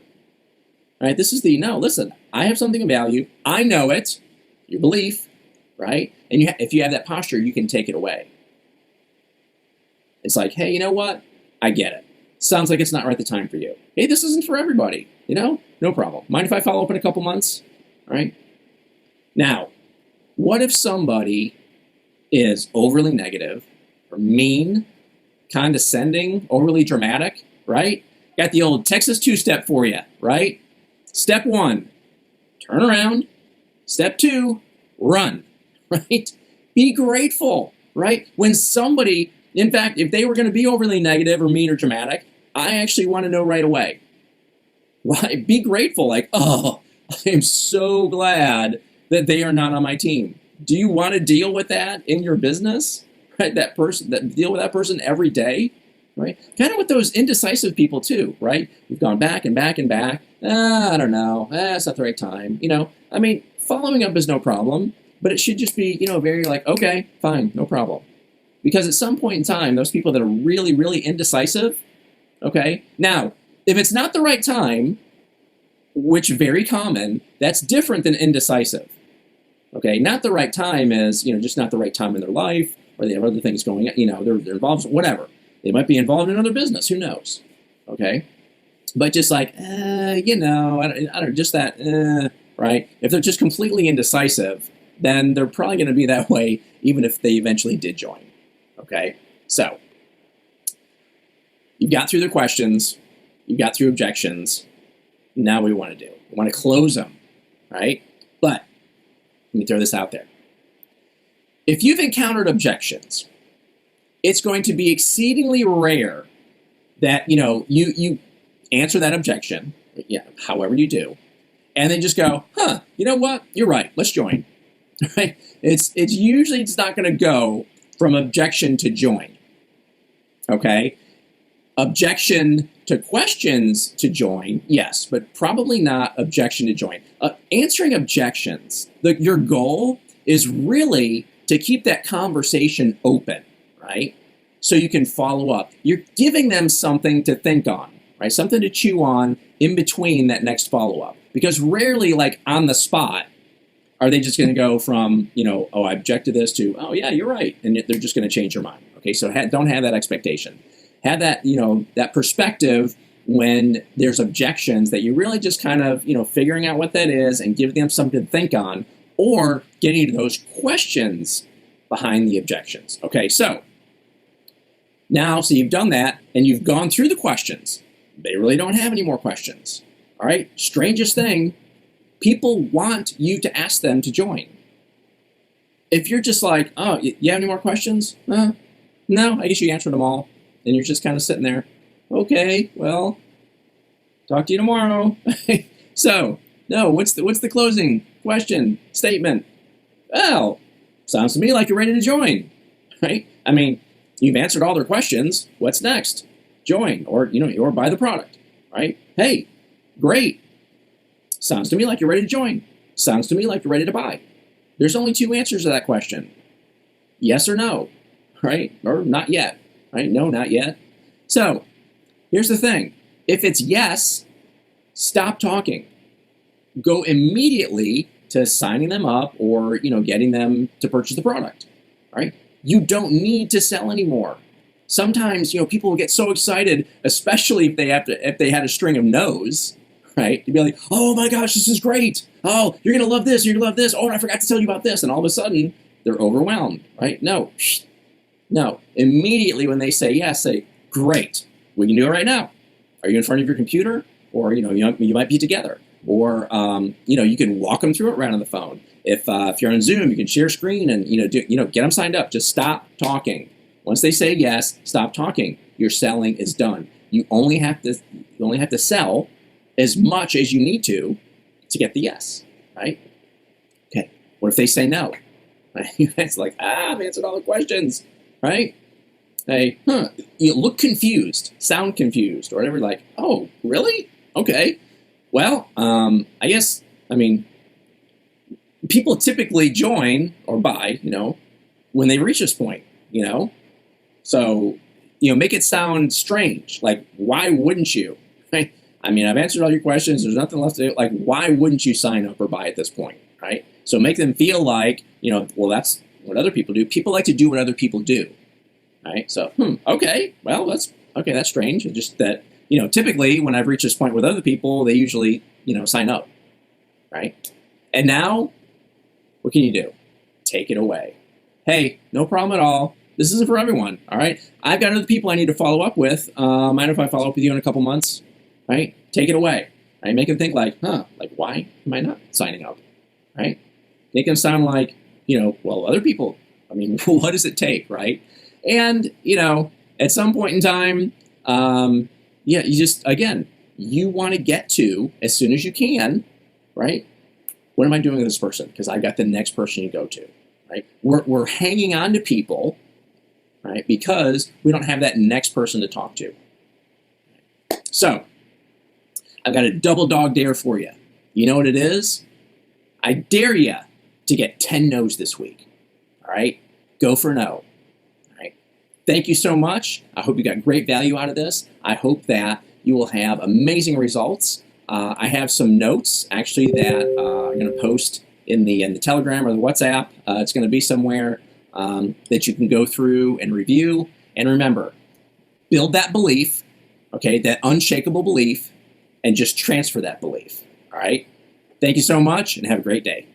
right? This is no, listen, I have something of value. I know it, your belief, right? And if you have that posture, you can take it away. It's like, hey, you know what? I get it. Sounds like it's not right the time for you. Hey, this isn't for everybody, no problem. Mind if I follow up in a couple months, all right? Now, what if somebody is overly negative or mean, condescending, overly dramatic, right? Got the old Texas two-step for you, right? Step 1, turn around. Step 2, run, right? Be grateful, right? When somebody, in fact, if they were going to be overly negative or mean or dramatic, I actually want to know right away. Why? Be grateful, like, oh, I am so glad that they are not on my team. Do you want to deal with that in your business? Right? Deal with that person every day, right? Kind of with those indecisive people too, right? We've gone back and back and back. I don't know. It's not the right time. I mean, following up is no problem, but it should just be, very like, okay, fine, no problem. Because at some point in time, those people that are really, really indecisive, okay? Now, if it's not the right time, which very common, that's different than indecisive. Okay, not the right time is, just not the right time in their life, or they have other things going on, they're involved, whatever. They might be involved in another business, who knows, okay? But just like, I don't, just that, right? If they're just completely indecisive, then they're probably going to be that way, even if they eventually did join, okay? So, you've got through the questions, you've got through objections, now what do we want to do? We want to close them, right? But, let me throw this out there. If you've encountered objections, it's going to be exceedingly rare that, you answer that objection, however you do, and then just go, you know what? You're right. Let's join. Right? It's usually not going to go from objection to join. Okay? Objection to questions to join, yes, but probably not objection to join. Answering objections, your goal is really to keep that conversation open, right? So you can follow up. You're giving them something to think on, right? Something to chew on in between that next follow-up. Because rarely, like on the spot, are they just going to go from, oh, I object to this to, oh, yeah, you're right. And they're just going to change your mind. Okay, so don't have that expectation. Have that, that perspective when there's objections that you really just kind of, figuring out what that is and give them something to think on, or getting to those questions behind the objections. Okay, so now, so you've done that and you've gone through the questions. They really don't have any more questions. All right, strangest thing, people want you to ask them to join. If you're just like, oh, you have any more questions? No, I guess you answered them all. And you're just kind of sitting there, okay, well, talk to you tomorrow. So No, what's the closing question, statement? Well, sounds to me like you're ready to join, right? I mean, you've answered all their questions. What's next? Join, or or buy the product, right? Hey, great. Sounds to me like you're ready to join. Sounds to me like you're ready to buy. There's only two answers to that question. Yes or no, right? Or not yet, right? No, not yet. So here's the thing. If it's yes, stop talking. Go immediately to signing them up or getting them to purchase the product, right? You don't need to sell anymore. Sometimes people will get so excited, especially if they had a string of no's, right? To be like, oh my gosh, this is great. Oh, you're gonna love this. You're gonna love this. Oh, and I forgot to tell you about this. And all of a sudden, they're overwhelmed, right? No. Immediately when they say yes, say, great. We can do it right now. Are you in front of your computer, or you might be together, or you can walk them through it right on the phone. If you're on Zoom, you can share screen and get them signed up. Just stop talking. Once they say yes, stop talking. Your selling is done. You only have to sell as much as you need to get the yes, right? Okay. What if they say no? Right? It's like, I've answered all the questions, right? Hey, you look confused, sound confused, or whatever. Like, oh, really? Okay. Well, people typically join or buy, when they reach this point, So, make it sound strange. Like, why wouldn't you? Right? I mean, I've answered all your questions. There's nothing left to do. Like, why wouldn't you sign up or buy at this point? Right? So make them feel like, well, that's what other people do. People like to do what other people do. Right? So, okay. Well, that's strange. It's just that, typically when I've reached this point with other people, they usually, sign up. Right? And now, what can you do? Take it away. Hey, no problem at all. This isn't for everyone, all right? I've got other people I need to follow up with. Mind if I follow up with you in a couple months, right? Take it away, right? Make them think like, why am I not signing up, right? Make them sound like, well, other people, what does it take, right? And, at some point in time, you want to get to, as soon as you can, right? What am I doing with this person? Because I got the next person you go to, right? We're hanging on to people, right? Because we don't have that next person to talk to. So, I've got a double dog dare for you. You know what it is? I dare you to get 10 no's this week. All right? Go for no. All right? Thank you so much. I hope you got great value out of this. I hope that you will have amazing results. I have some notes actually that I'm going to post in the Telegram or the WhatsApp. It's going to be somewhere that you can go through and review. And remember, build that belief, okay, that unshakable belief, and just transfer that belief. All right? Thank you so much, and have a great day.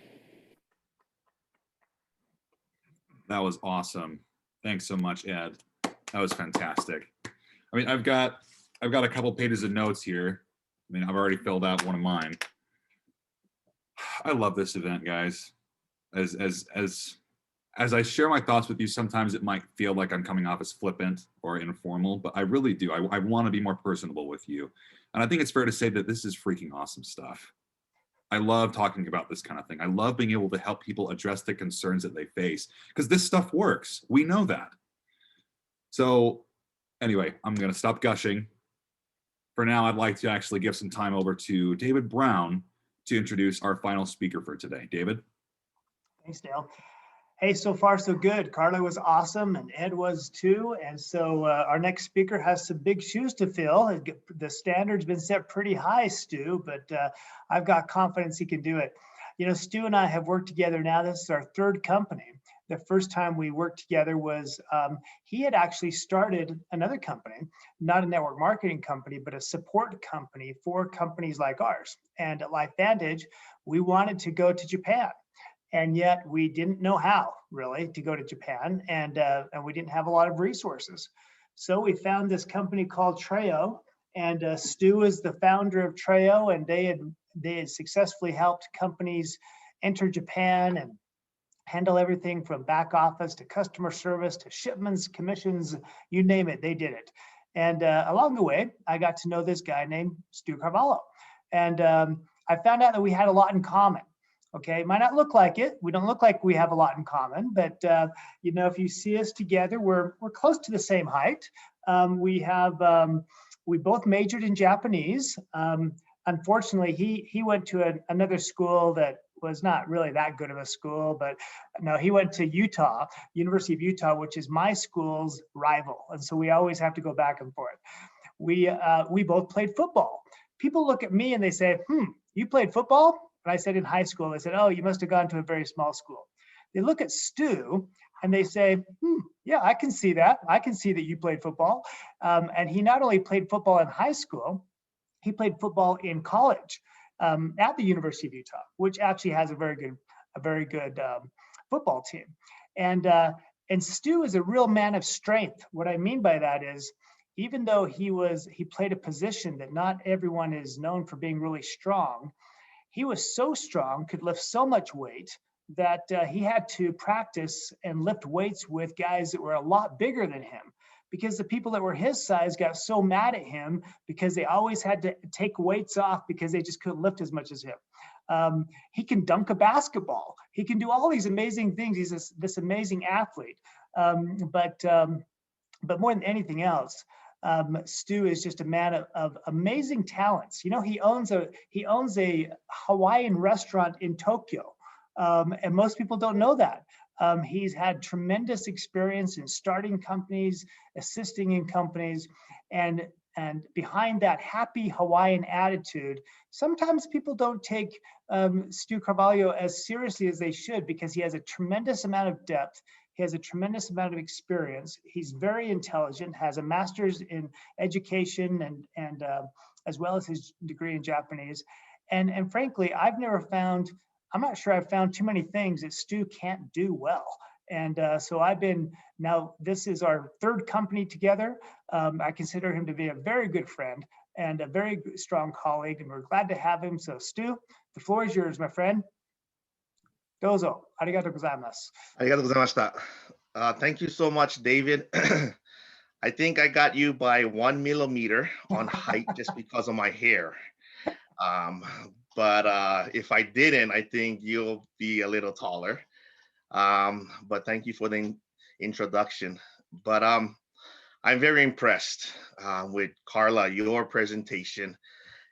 That was awesome. Thanks so much, Ed. That was fantastic. I've got a couple pages of notes here. I've already filled out one of mine. I love this event, guys. As I share my thoughts with you, sometimes it might feel like I'm coming off as flippant or informal, but I really do. I want to be more personable with you. And I think it's fair to say that this is freaking awesome stuff. I love talking about this kind of thing. I love being able to help people address the concerns that they face, because this stuff works. We know that. So anyway, I'm going to stop gushing. For now, I'd like to actually give some time over to David Brown to introduce our final speaker for today. David? Thanks, Dale. Hey, so far so good. Karla was awesome and Ed was too. And so our next speaker has some big shoes to fill. The standard's been set pretty high, Stu, but I've got confidence he can do it. Stu and I have worked together now. This is our third company. The first time we worked together was he had actually started another company, not a network marketing company, but a support company for companies like ours. And at LifeVantage, we wanted to go to Japan. And yet we didn't know how really to go to Japan, and we didn't have a lot of resources. So we found this company called Treo, and Stu is the founder of Treo, and they had successfully helped companies enter Japan and handle everything from back office to customer service to shipments, commissions, you name it, they did it. And along the way, I got to know this guy named Stu Carvalho. And I found out that we had a lot in common. Okay, it might not look like it. We don't look like we have a lot in common, but you know, if you see us together, we're close to the same height. We both majored in Japanese. Unfortunately, he went to another school that was not really that good of a school, but no, he went to Utah, University of Utah, which is my school's rival, and so we always have to go back and forth. We both played football. People look at me and they say, you played football? And I said, in high school. They said, oh, you must have gone to a very small school. They look at Stu and they say, yeah, I can see that. I can see that you played football. And he not only played football in high school, he played football in college at the University of Utah, which actually has a very good football team. And Stu is a real man of strength. What I mean by that is, even though he played a position that not everyone is known for being really strong, he was so strong, could lift so much weight that he had to practice and lift weights with guys that were a lot bigger than him, because the people that were his size got so mad at him because they always had to take weights off because they just couldn't lift as much as him. He can dunk a basketball. He can do all these amazing things. He's this amazing athlete. But more than anything else, Stu is just a man of amazing talents. You know, he owns a Hawaiian restaurant in Tokyo, and most people don't know that. He's had tremendous experience in starting companies, assisting in companies, and behind that happy Hawaiian attitude, sometimes people don't take Stu Carvalho as seriously as they should, because he has a tremendous amount of depth. He has a tremendous amount of experience. He's very intelligent, has a master's in education and as well as his degree in Japanese. And frankly, I'm not sure I've found too many things that Stu can't do well. And so now this is our third company together. I consider him to be a very good friend and a very strong colleague, and we're glad to have him. So Stu, the floor is yours, my friend. Dozo, arigatou gozaimasu. Arigatou gozaimashita. Thank you so much, David. I think I got you by 1 millimeter on height just because of my hair. But if I didn't, I think you'll be a little taller. But thank you for the introduction. But I'm very impressed with Karla, your presentation.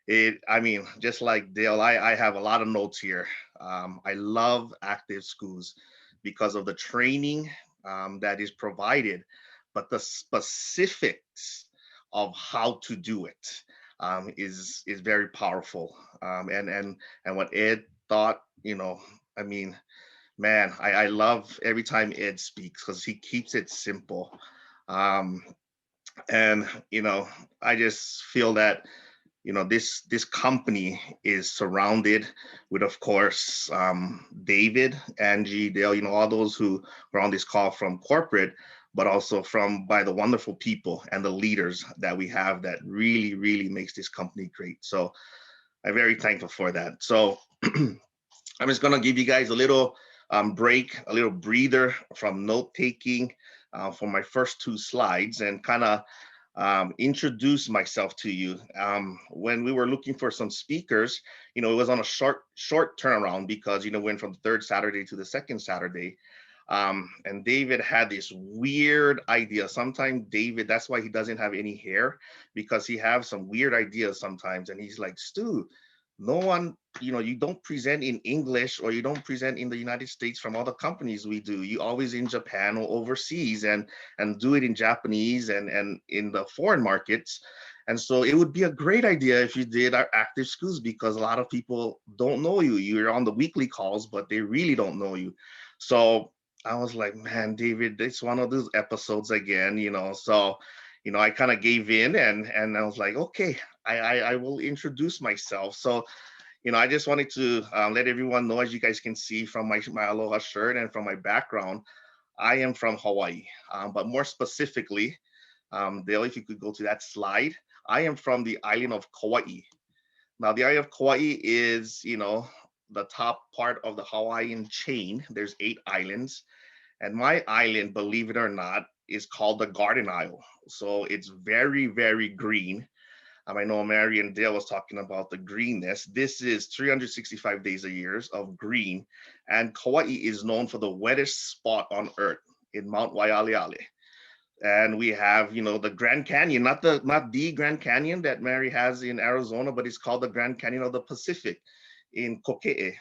Just like Dale, I have a lot of notes here. I love active schools because of the training that is provided, but the specifics of how to do it is very powerful. And what Ed thought, man, I love every time Ed speaks because he keeps it simple. And I just feel that this company is surrounded with, of course, David, Angie, Dale, all those who are on this call from corporate, but also by the wonderful people and the leaders that we have that really, really makes this company great. So I'm very thankful for that. So I'm just gonna give you guys a little break, a little breather from note taking for my first two slides and kind of introduce myself to you. When we were looking for some speakers, it was on a short turnaround because, went from the third Saturday to the second Saturday. And David had this weird idea. Sometimes David, that's why he doesn't have any hair, because he has some weird ideas sometimes. And he's like, Stu, no one, you don't present in English, or you don't present in the United States from all the companies we do. You always in Japan or overseas and do it in Japanese and in the foreign markets. And so it would be a great idea if you did our active schools, because a lot of people don't know you. You're on the weekly calls, but they really don't know you. So I was like, man, David, it's one of those episodes again, so, I kind of gave in and I was like, okay, I will introduce myself. So, I just wanted to let everyone know, as you guys can see from my Aloha shirt and from my background, I am from Hawaii, but more specifically, Dale, if you could go to that slide, I am from the island of Kauai. Now, the island of Kauai is, the top part of the Hawaiian chain. There's 8 islands. And my island, believe it or not, is called the Garden Isle. So it's very, very green. I know Mary and Dale was talking about the greenness. This is 365 days a year of green. And Kauai is known for the wettest spot on earth in Mount Waialeale. And we have, the Grand Canyon, not the Grand Canyon that Mary has in Arizona, but it's called the Grand Canyon of the Pacific in Kokee.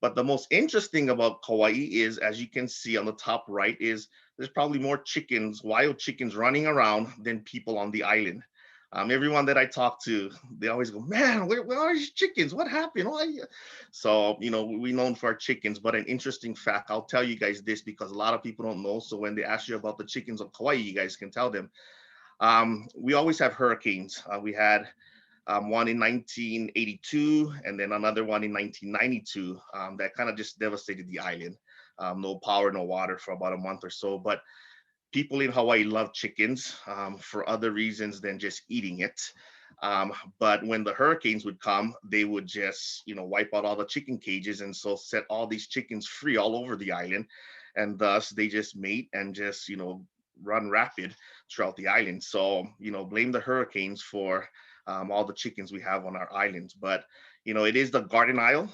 But the most interesting about Kauai is, as you can see on the top right, is there's probably more chickens, wild chickens running around than people on the island. Everyone that I talk to, they always go, man, where are these chickens? What happened? Why? So, we're known for our chickens, but an interesting fact, I'll tell you guys this because a lot of people don't know. So when they ask you about the chickens of Kauai, you guys can tell them. We always have hurricanes. We had one in 1982 and then another one in 1992 that kind of just devastated the island. No power, no water for about a month or so. But people in Hawaii love chickens for other reasons than just eating it. But when the hurricanes would come, they would just, wipe out all the chicken cages and so set all these chickens free all over the island. And thus they just mate and just, run rapid throughout the island. So, blame the hurricanes for all the chickens we have on our islands. But it is the Garden Isle.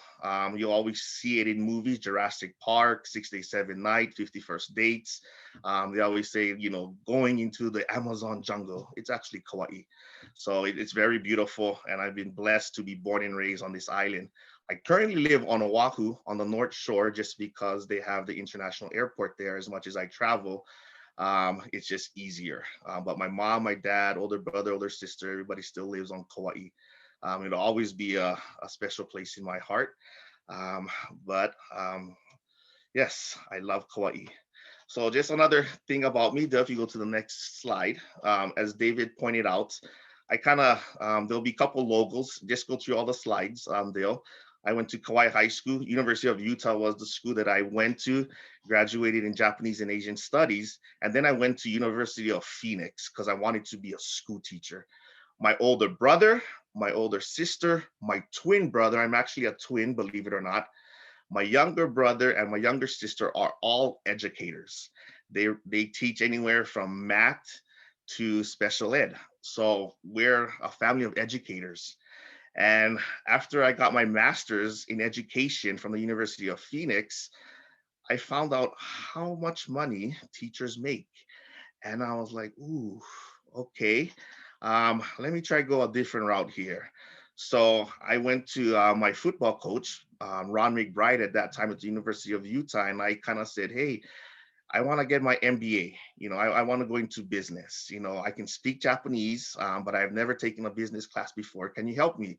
You always see it in movies, Jurassic Park, 6 Days, 7 Nights, 51st Dates. They always say, going into the Amazon jungle. It's actually Kauai. So it's very beautiful. And I've been blessed to be born and raised on this island. I currently live on Oahu on the North Shore just because they have the international airport there. As much as I travel, it's just easier. But my mom, my dad, older brother, older sister, everybody still lives on Kauai. It'll always be a special place in my heart. But yes, I love Kauai. So just another thing about me, if you go to the next slide, as David pointed out, I kind of, there'll be a couple logos, just go through all the slides, Dale. I went to Kauai High School. University of Utah was the school that I went to, graduated in Japanese and Asian studies. And then I went to University of Phoenix because I wanted to be a school teacher. My older brother, my older sister, my twin brother, I'm actually a twin, believe it or not. My younger brother and my younger sister are all educators. They teach anywhere from math to special ed. So we're a family of educators. And after I got my master's in education from the University of Phoenix, I found out how much money teachers make. And I was like, ooh, okay. Let me try to go a different route here. So I went to my football coach, Ron McBride at that time at the University of Utah. And I kind of said, hey, I want to get my MBA. I want to go into business. I can speak Japanese, but I've never taken a business class before. Can you help me?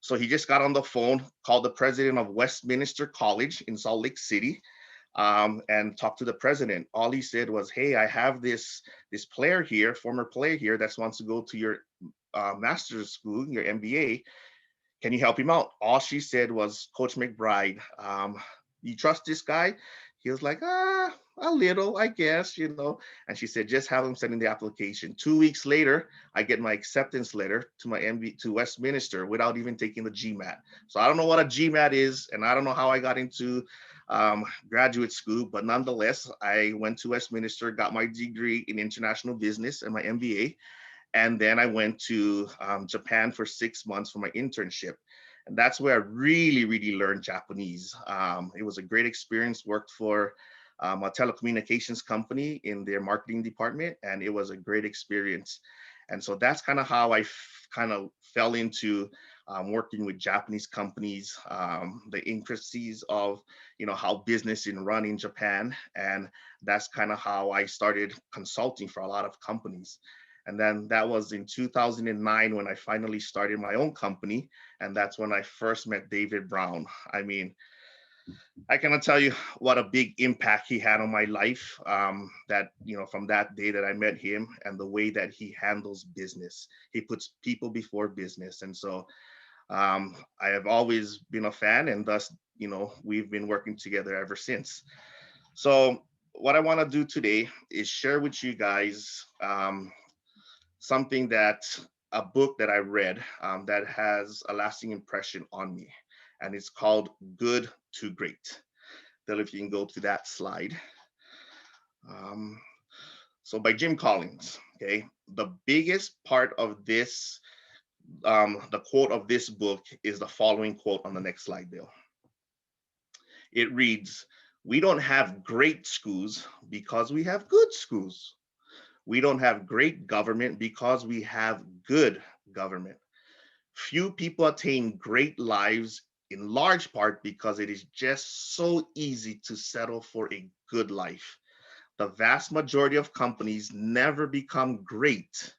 So he just got on the phone, called the president of Westminster College in Salt Lake City, and talked to the president. All he said was, hey, I have this player here, former player here that wants to go to your master's school, your MBA. Can you help him out? All she said was, Coach McBride, you trust this guy? He was like, a little, I guess, And she said, just have him send in the application. 2 weeks later, I get my acceptance letter to my MBA to Westminster without even taking the GMAT. So I don't know what a GMAT is, and I don't know how I got into graduate school, but nonetheless, I went to Westminster, got my degree in international business and my MBA. And then I went to Japan for 6 months for my internship. And that's where I really, really learned Japanese. It was a great experience, worked for a telecommunications company in their marketing department, and it was a great experience. And so that's kind of how I kind of fell into working with Japanese companies, the intricacies of, how business is run in Japan. And that's kind of how I started consulting for a lot of companies. And then that was in 2009 when I finally started my own company. And that's when I first met David Brown. I mean, I cannot tell you what a big impact he had on my life, that, from that day that I met him and the way that he handles business. He puts people before business. And so I have always been a fan, and thus, we've been working together ever since. So what I want to do today is share with you guys a book that I read that has a lasting impression on me, and it's called Good to Great. Then if you can go to that slide. So by Jim Collins, okay? The biggest part of this the quote of this book is the following quote on the next slide, Bill. It reads, "We don't have great schools because we have good schools. We don't have great government because we have good government. Few people attain great lives in large part because it is just so easy to settle for a good life. The vast majority of companies never become great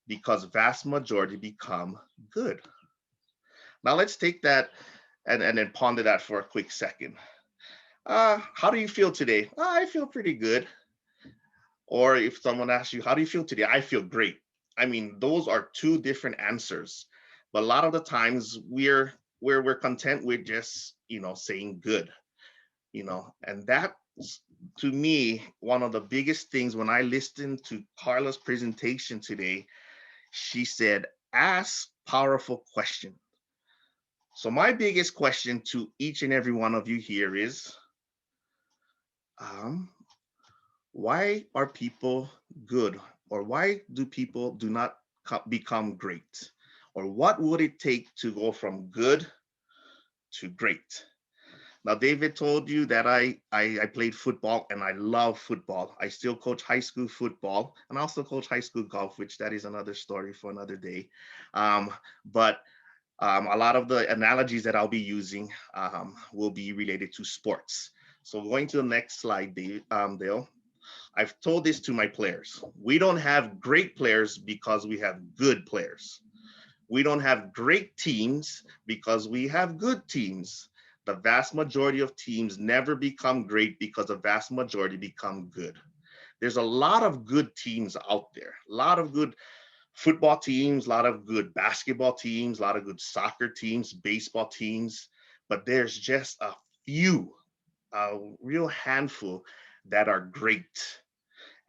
because vast majority become good." Now let's take that and then ponder that for a quick second. How do you feel today? I feel pretty good. Or if someone asks you, how do you feel today? I feel great. I mean, those are two different answers. But a lot of the times we're content with just, saying good, and that, to me, one of the biggest things when I listened to Karla's presentation today, she said, ask powerful questions. So my biggest question to each and every one of you here is, why are people good? Or why do people do not become great? Or what would it take to go from good to great? Now, David told you that I played football and I love football. I still coach high school football and I also coach high school golf, which that is another story for another day. But a lot of the analogies that I'll be using will be related to sports. So going to the next slide, Dale. I've told this to my players. We don't have great players because we have good players. We don't have great teams because we have good teams. The vast majority of teams never become great because the vast majority become good. There's a lot of good teams out there, a lot of good football teams, a lot of good basketball teams, a lot of good soccer teams, baseball teams, but there's just a few, a real handful that are great.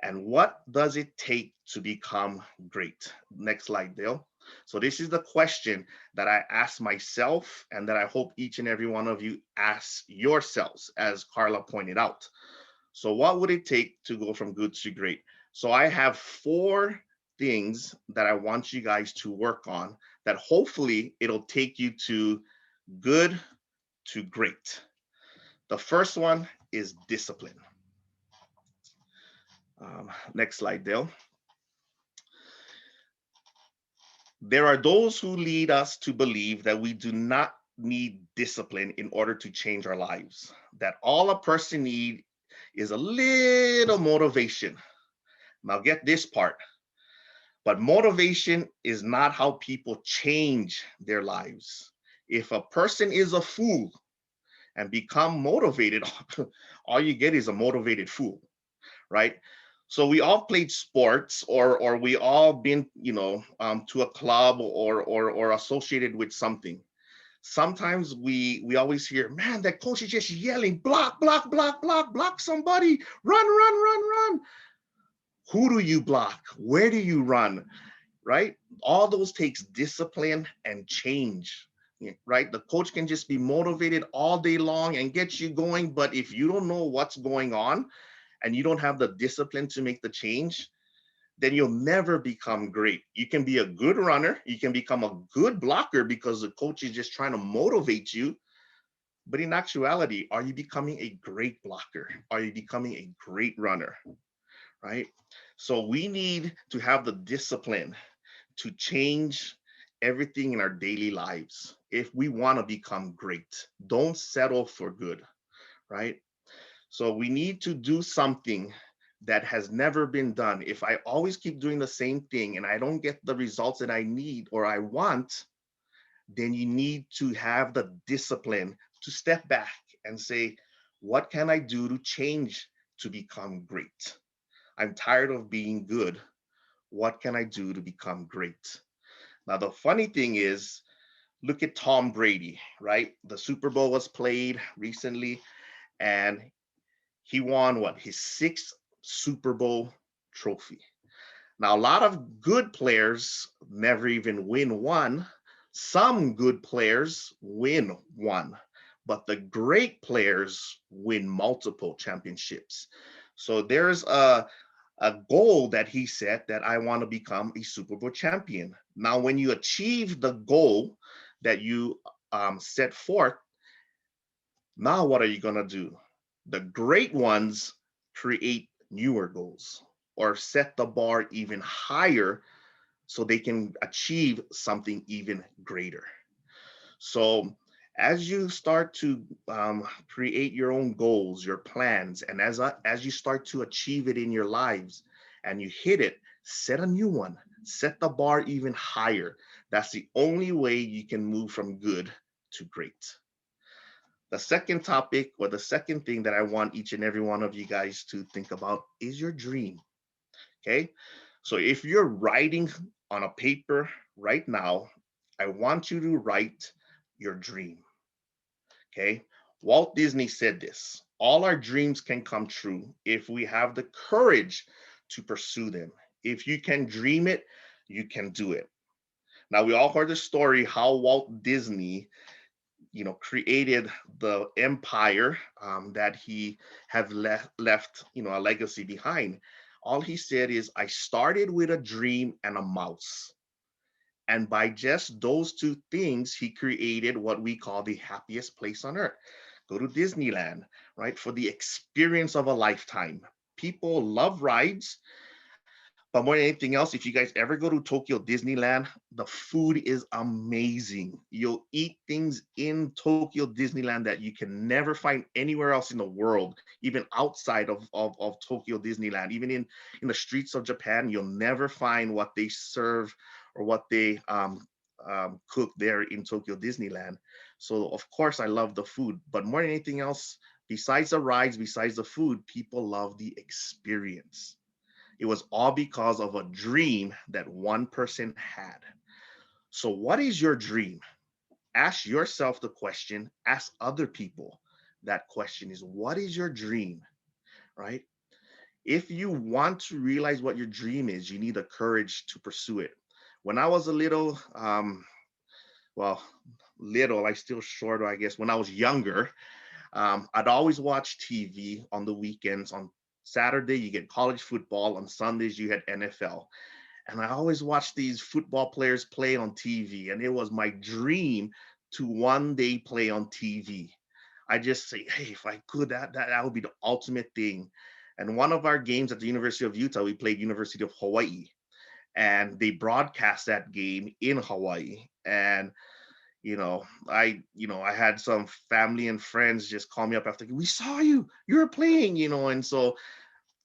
And what does it take to become great? Next slide, Dale. So this is the question that I ask myself and that I hope each and every one of you ask yourselves, as Karla pointed out. So what would it take to go from good to great? So I have 4 things that I want you guys to work on that hopefully it'll take you to good to great. The first one is discipline. Next slide, Dale. There are those who lead us to believe that we do not need discipline in order to change our lives, that all a person needs is a little motivation. Now get this part, but motivation is not how people change their lives. If a person is a fool and become motivated, all you get is a motivated fool, right? So we all played sports, or we all been, to a club or associated with something. Sometimes we always hear, man, that coach is just yelling, block, block, block, block, block somebody, run, run, run, run. Who do you block? Where do you run? Right? All those takes discipline and change. Right? The coach can just be motivated all day long and get you going, but if you don't know what's going on, and you don't have the discipline to make the change, then you'll never become great. You can be a good runner, you can become a good blocker because the coach is just trying to motivate you. But in actuality, are you becoming a great blocker? Are you becoming a great runner? Right? So we need to have the discipline to change everything in our daily lives if we want to become great. Don't settle for good, right? So we need to do something that has never been done. If I always keep doing the same thing and I don't get the results that I need or I want, then you need to have the discipline to step back and say, what can I do to change to become great? I'm tired of being good. What can I do to become great? Now, the funny thing is, look at Tom Brady, right? The Super Bowl was played recently, and he won his 6th Super Bowl trophy. Now, a lot of good players never even win one. Some good players win one, but the great players win multiple championships. So there's a goal that he set, that I want to become a Super Bowl champion. Now, when you achieve the goal that you set forth, now what are you going to do? The great ones create newer goals or set the bar even higher so they can achieve something even greater. So as you start to create your own goals, your plans, and as you start to achieve it in your lives and you hit it, set a new one, set the bar even higher. That's the only way you can move from good to great. The second topic, or the second thing that I want each and every one of you guys to think about, is your dream. Okay. So if you're writing on a paper right now, I want you to write your dream. Okay. Walt Disney said this: all our dreams can come true if we have the courage to pursue them. If you can dream it, you can do it. Now, we all heard the story how Walt Disney, created the empire that he have left, a legacy behind. All he said is, I started with a dream and a mouse. And by just those two things, he created what we call the happiest place on earth. Go to Disneyland, right? For the experience of a lifetime. People love rides, but more than anything else, if you guys ever go to Tokyo Disneyland, the food is amazing. You'll eat things in Tokyo Disneyland that you can never find anywhere else in the world, even outside of Tokyo Disneyland. Even in the streets of Japan, you'll never find what they serve or what they cook there in Tokyo Disneyland. So, of course, I love the food. But more than anything else, besides the rides, besides the food, people love the experience. It was all because of a dream that one person had. So, what is your dream? Ask yourself the question, ask other people that question is, what is your dream? Right? If you want to realize what your dream is, you need the courage to pursue it. When I was a little, I still short, I guess, when I was younger, I'd always watch TV on the weekends. On Saturday, you get college football. On Sundays, you had NFL. And I always watched these football players play on TV. And it was my dream to one day play on TV. I just say, hey, if I could, that would be the ultimate thing. And one of our games at the University of Utah, we played University of Hawaii. And they broadcast that game in Hawaii. And I had some family and friends just call me up after, we saw you were playing, and so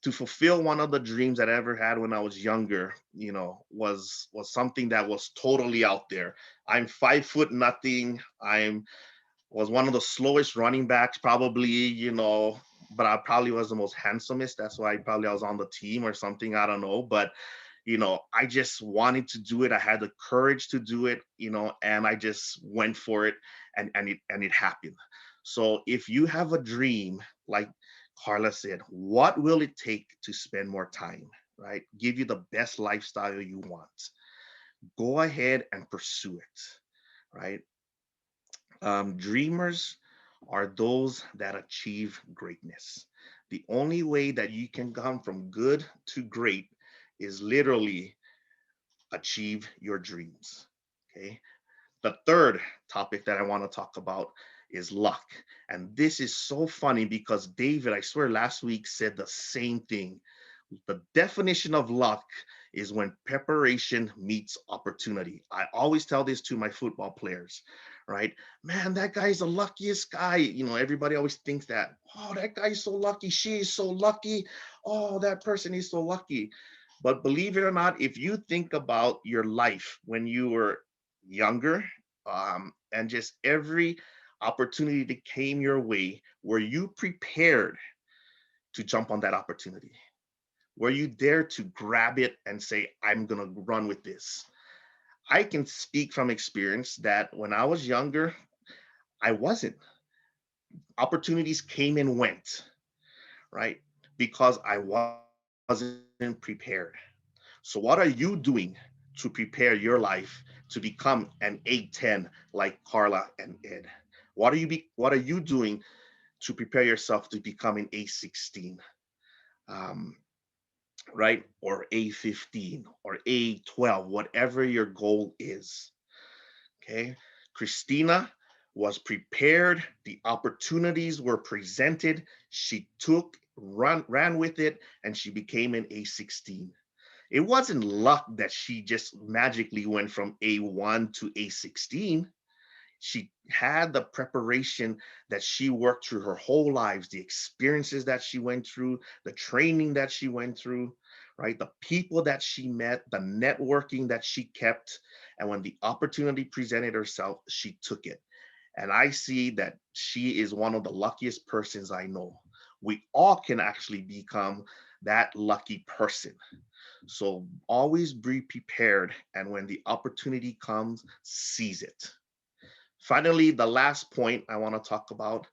to fulfill one of the dreams that I ever had when I was younger, was something that was totally out there. I'm 5 foot nothing. Was one of the slowest running backs, probably, but I probably was the most handsomest. That's why I was on the team or something. I don't know. But I just wanted to do it. I had the courage to do it, and I just went for it, and it happened. So if you have a dream, like Karla said, what will it take to spend more time, right? Give you the best lifestyle you want. Go ahead and pursue it, right? Dreamers are those that achieve greatness. The only way that you can come from good to great is literally achieve your dreams. Okay. The third topic that I want to talk about is luck. And this is so funny because David, I swear, last week said the same thing. The definition of luck is when preparation meets opportunity. I always tell this to my football players, right? Man, that guy's the luckiest guy. Everybody always thinks that, oh, that guy's so lucky. She is so lucky. Oh, that person is so lucky. But believe it or not, if you think about your life when you were younger, and just every opportunity that came your way, were you prepared to jump on that opportunity? Were you there to grab it and say, I'm going to run with this? I can speak from experience that when I was younger, I wasn't. Opportunities came and went, right? Because I wasn't prepared. So what are you doing to prepare your life to become an A10 like Karla and Ed? What are you doing to prepare yourself to become an A16? right? Or A15 or A12, whatever your goal is. Okay. Christina was prepared. The opportunities were presented. She ran with it, and she became an A16. It wasn't luck that she just magically went from A1 to A16. She had the preparation that she worked through her whole lives, the experiences that she went through, the training that she went through, right? The people that she met, the networking that she kept. And when the opportunity presented herself, she took it. And I see that she is one of the luckiest persons I know. We all can actually become that lucky person. So always be prepared. And when the opportunity comes, seize it. Finally, the last point I want to talk about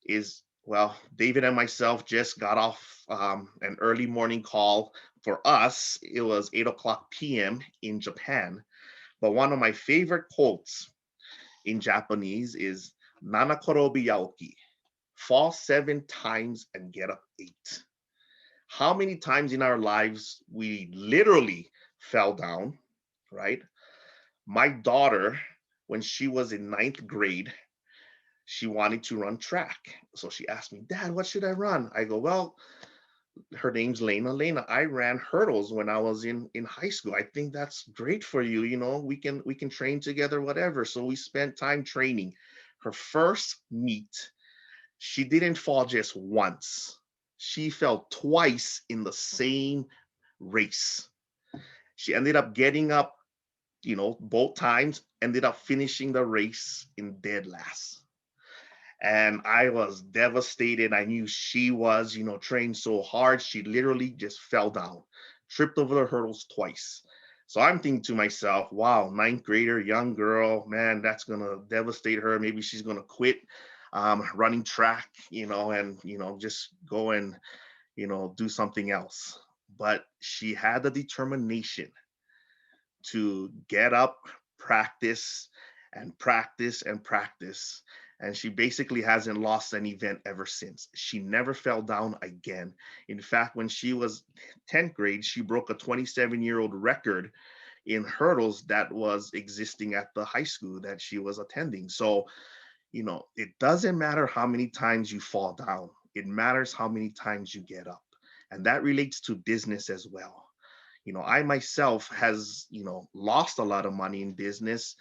is, well, David and myself just got off an early morning call. For us, it was 8 o'clock p.m. in Japan. But one of my favorite quotes in Japanese is Nanakorobi Yaoki, fall 7 times and get up 8. How many times in our lives we literally fell down, right? My daughter, when she was in ninth grade, she wanted to run track. So she asked me, Dad, what should I run? I go, well, her name's Lena. Lena, I ran hurdles when I was in high school. I think that's great for you. You know, we can train together, whatever. So we spent time training. Her first meet, she didn't fall just once. She fell twice in the same race. She ended up getting up, both times, ended up finishing the race in dead last. And I was devastated. I knew she was, trained so hard. She literally just fell down, tripped over the hurdles twice. So I'm thinking to myself, wow, ninth grader, young girl, man, that's going to devastate her. Maybe she's going to quit running track, and, just go and, do something else. But she had the determination to get up, practice, and practice and practice. And she basically hasn't lost an event ever since. She never fell down again. In fact, when she was 10th grade, she broke a 27-year-old record in hurdles that was existing at the high school that she was attending. So, it doesn't matter how many times you fall down. It matters how many times you get up. And that relates to business as well. I myself has, lost a lot of money in business,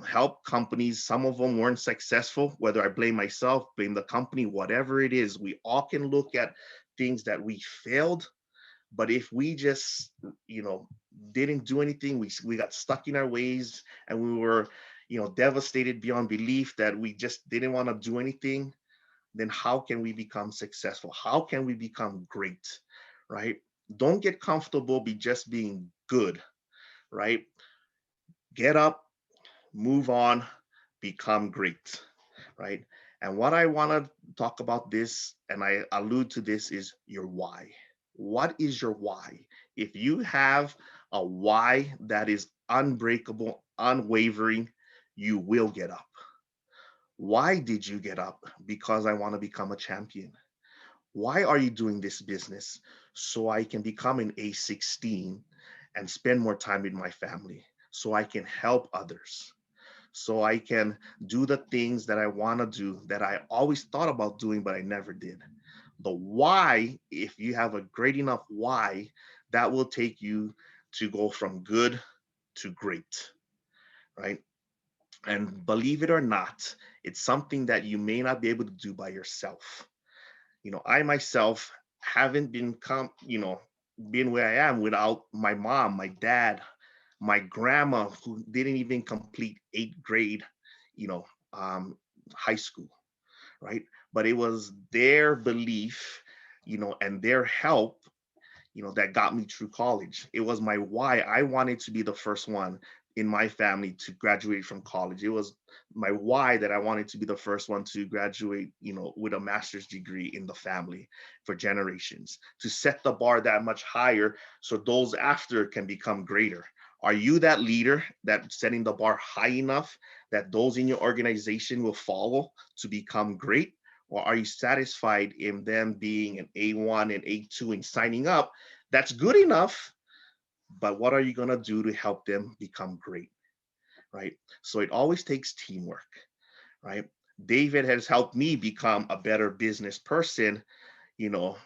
help companies. Some of them weren't successful, whether I blame myself, blame the company, whatever it is. We all can look at things that we failed. But if we just, didn't do anything, we got stuck in our ways, and we were, devastated beyond belief that we just didn't want to do anything, then how can we become successful? How can we become great, right? Don't get comfortable just being good, right? Get up, move on, become great, right? And what I want to talk about this, and I allude to this, is your why. What is your why? If you have a why that is unbreakable, unwavering, you will get up. Why did you get up? Because I want to become a champion. Why are you doing this business? So I can become an A16 and spend more time with my family, so I can help others, so I can do the things that I want to do that I always thought about doing, but I never did. The why, if you have a great enough why, that will take you to go from good to great, right? And believe it or not, it's something that you may not be able to do by yourself. I myself haven't been where I am without my mom, my dad, my grandma, who didn't even complete 8th grade, you know, um, high school, right? But it was their belief, and their help, that got me through college. It was my why. I wanted to be the first one in my family to graduate from college. It was my why that I wanted to be the first one to graduate, with a master's degree in the family for generations, to set the bar that much higher so those after can become greater. Are you that leader that setting the bar high enough that those in your organization will follow to become great? Or are you satisfied in them being an A1 and A2 and signing up That's good enough, but what are you going to do to help them become great, right? So it always takes teamwork, right? David has helped me become a better business person, you know,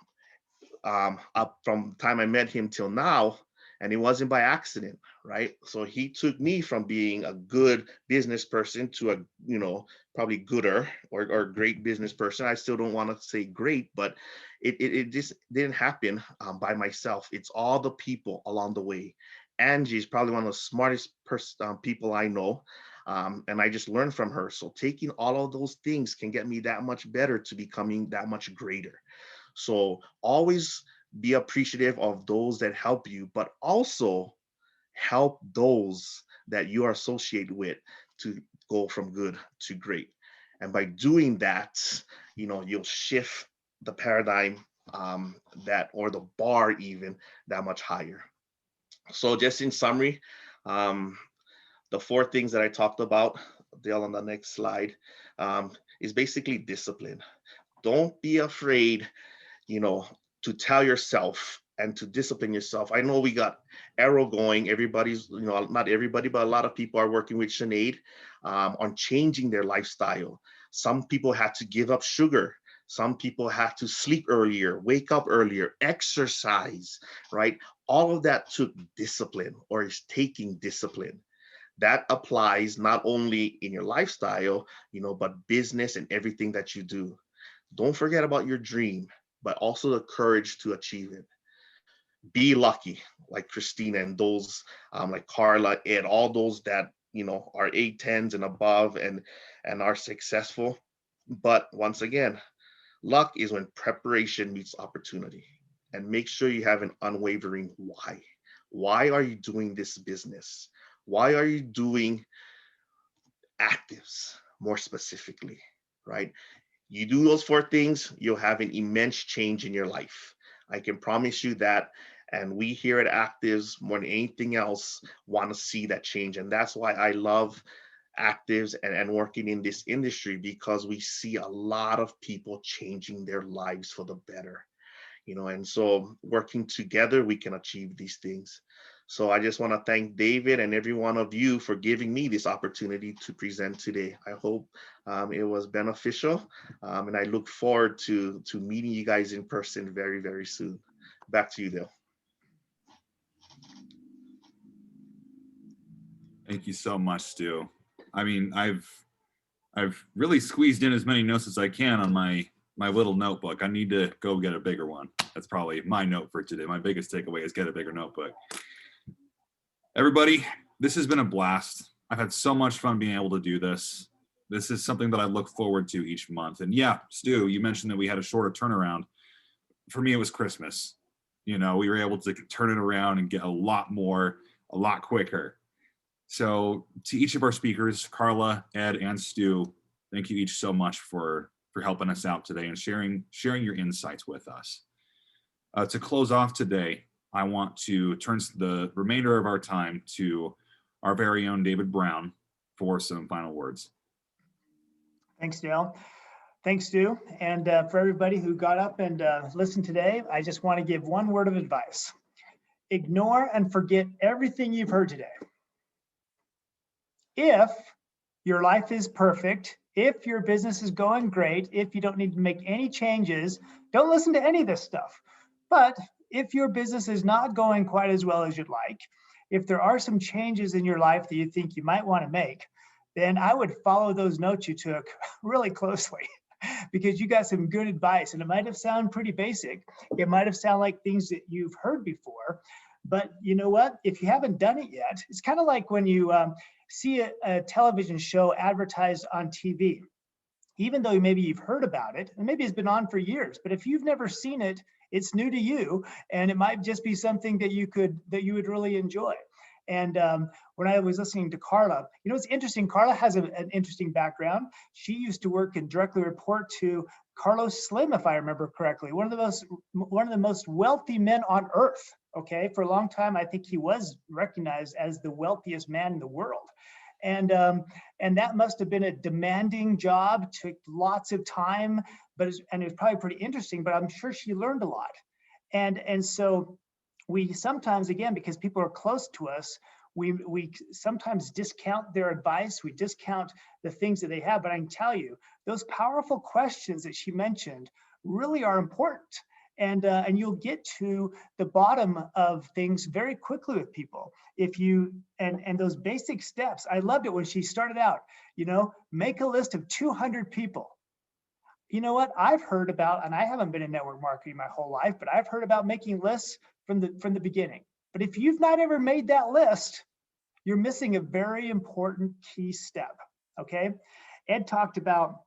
up from the time I met him till now, and it wasn't by accident, right? So he took me from being a good business person to a, probably gooder or great business person. I still don't want to say great, but it just didn't happen by myself. It's all the people along the way. Angie is probably one of the smartest people I know. And I just learned from her. So taking all of those things can get me that much better to becoming that much greater. So always be appreciative of those that help you, but also help those that you are associated with to go from good to great. And by doing that, you'll shift the paradigm or the bar even that much higher. So just in summary, the 4 things that I talked about, Dale, on the next slide, is basically discipline. Don't be afraid to tell yourself and to discipline yourself. I know we got Arrow going. Everybody's, not everybody, but a lot of people are working with Sinead on changing their lifestyle. Some people had to give up sugar. Some people have to sleep earlier, wake up earlier, exercise, right? All of that took discipline, or is taking discipline. That applies not only in your lifestyle, but business and everything that you do. Don't forget about your dream, but also the courage to achieve it. Be lucky, like Christina and those like Karla, and all those that are A10s and above and are successful. But once again, luck is when preparation meets opportunity. And make sure you have an unwavering why. Why are you doing this business? Why are you doing ACTIVZ more specifically, right? You do those 4 things, you'll have an immense change in your life. I can promise you that. And we here at ACTIVZ, more than anything else, want to see that change. And that's why I love ACTIVZ and working in this industry, because we see a lot of people changing their lives for the better. And so working together, we can achieve these things. So I just want to thank David and every one of you for giving me this opportunity to present today. I hope it was beneficial, and I look forward to meeting you guys in person very, very soon. Back to you, Dale. Thank you so much, Stu. I mean, I've really squeezed in as many notes as I can on my little notebook. I need to go get a bigger one. That's probably my note for today. My biggest takeaway is get a bigger notebook. Everybody, this has been a blast. I've had so much fun being able to do this. This is something that I look forward to each month. And yeah, Stu, you mentioned that we had a shorter turnaround. For me, it was Christmas. We were able to turn it around and get a lot more, a lot quicker. So to each of our speakers, Karla, Ed, and Stu, thank you each so much for helping us out today and sharing your insights with us. To close off today, I want to turn the remainder of our time to our very own David Brown for some final words. Thanks, Dale. Thanks, Stu. And for everybody who got up and listened today, I just want to give one word of advice. Ignore and forget everything you've heard today. If your life is perfect, if your business is going great, if you don't need to make any changes, don't listen to any of this stuff. But if your business is not going quite as well as you'd like, if there are some changes in your life that you think you might want to make, then I would follow those notes you took really closely, because you got some good advice. And it might have sounded pretty basic. It might have sounded like things that you've heard before. But you know what? If you haven't done it yet, it's kind of like when you see a television show advertised on TV. Even though maybe you've heard about it, and maybe it's been on for years, but if you've never seen it, it's new to you, and it might just be something that you would really enjoy. And when I was listening to Karla, it's interesting. Karla has an interesting background. She used to work and directly report to Carlos Slim, if I remember correctly, one of the most wealthy men on earth. Okay, for a long time, I think he was recognized as the wealthiest man in the world. And that must have been a demanding job, took lots of time, and it was probably pretty interesting, but I'm sure she learned a lot. And so we sometimes, again, because people are close to us, we sometimes discount their advice, we discount the things that they have. But I can tell you, those powerful questions that she mentioned really are important. And you'll get to the bottom of things very quickly with people if you, and those basic steps. I loved it when she started out, make a list of 200 people. You know what I've heard about, and I haven't been in network marketing my whole life, but I've heard about making lists from the beginning. But if you've not ever made that list, you're missing a very important key step, okay? Ed talked about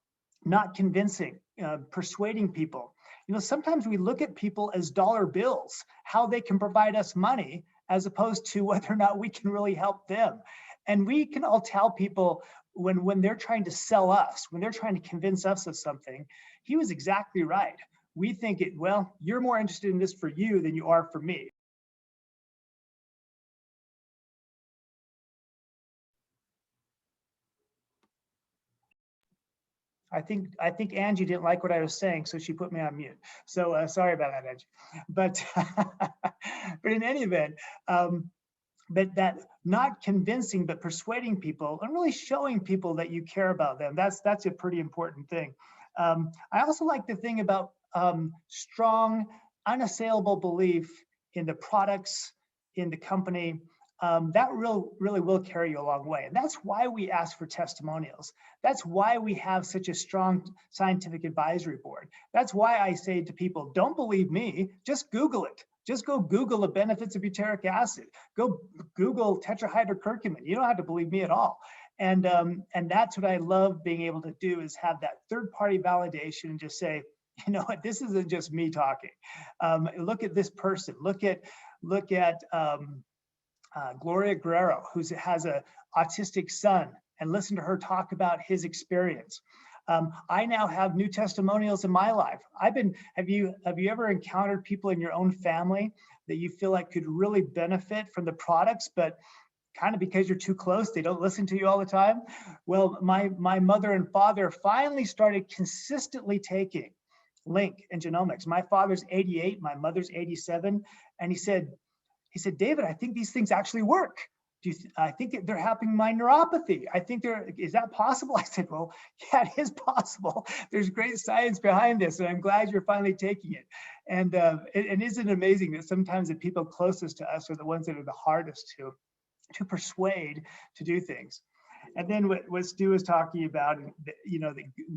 not convincing, persuading people. Sometimes we look at people as dollar bills, how they can provide us money, as opposed to whether or not we can really help them. And we can all tell people when they're trying to sell us, when they're trying to convince us of something. He was exactly right. We think well, you're more interested in this for you than you are for me. I think Angie didn't like what I was saying, so she put me on mute. So sorry about that, Angie. But but in any event, but that not convincing, but persuading people and really showing people that you care about them. That's a pretty important thing. I also like the thing about strong, unassailable belief in the products, in the company. That really will carry you a long way. And that's why we ask for testimonials. That's why we have such a strong scientific advisory board. That's why I say to people, don't believe me, just Google it. Just go Google the benefits of butyric acid. Go Google tetrahydrocurcumin. You don't have to believe me at all. And that's what I love being able to do, is have that third-party validation and just say, you know what, this isn't just me talking. Look at this person. Look at Gloria Guerrero, who has an autistic son, and listen to her talk about his experience. I now have new testimonials in my life. Have you ever encountered people in your own family that you feel like could really benefit from the products, but kind of because you're too close, they don't listen to you all the time? Well, my mother and father finally started consistently taking Link and genomics. My father's 88, my mother's 87, and he said, David, I think these things actually work. I think that they're helping my neuropathy. Is that possible? I said, well, yeah, it is possible. There's great science behind this, and I'm glad you're finally taking it. And isn't it amazing that sometimes the people closest to us are the ones that are the hardest to persuade to do things? And then what Stu was talking about,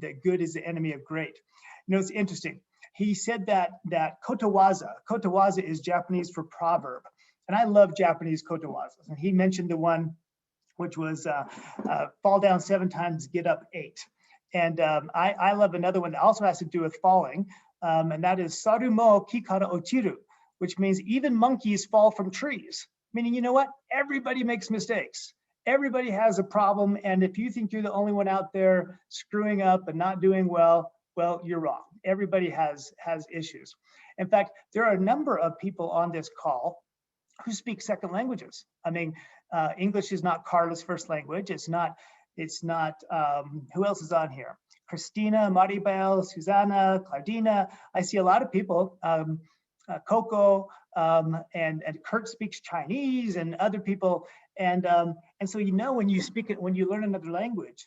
that good is the enemy of great. It's interesting. He said that kotowaza is Japanese for proverb. And I love Japanese kotowazas. And he mentioned the one which was fall down 7 times, get up 8. And I love another one that also has to do with falling. And that is saru mo ki kara ochiru, which means even monkeys fall from trees. Meaning, you know what? Everybody makes mistakes. Everybody has a problem. And if you think you're the only one out there screwing up and not doing well, you're wrong. Everybody has issues. In fact, there are a number of people on this call who speak second languages. I mean, English is not Karla's first language. It's not, who else is on here? Christina, Maribel, Susanna, Claudina. I see a lot of people, Coco, and Kurt speaks Chinese, and other people. And so, when you learn another language,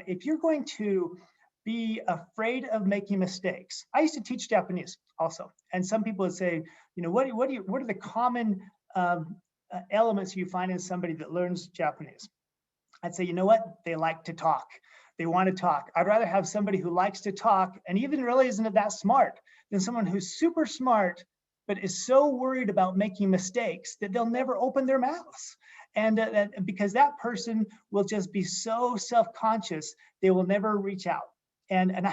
if you're going to be afraid of making mistakes. I used to teach Japanese also, and some people would say, what are the common elements you find in somebody that learns Japanese? I'd say, you know what? They like to talk. They want to talk. I'd rather have somebody who likes to talk and even really isn't that smart than someone who's super smart, but is so worried about making mistakes that they'll never open their mouths. And because that person will just be so self-conscious, they will never reach out. And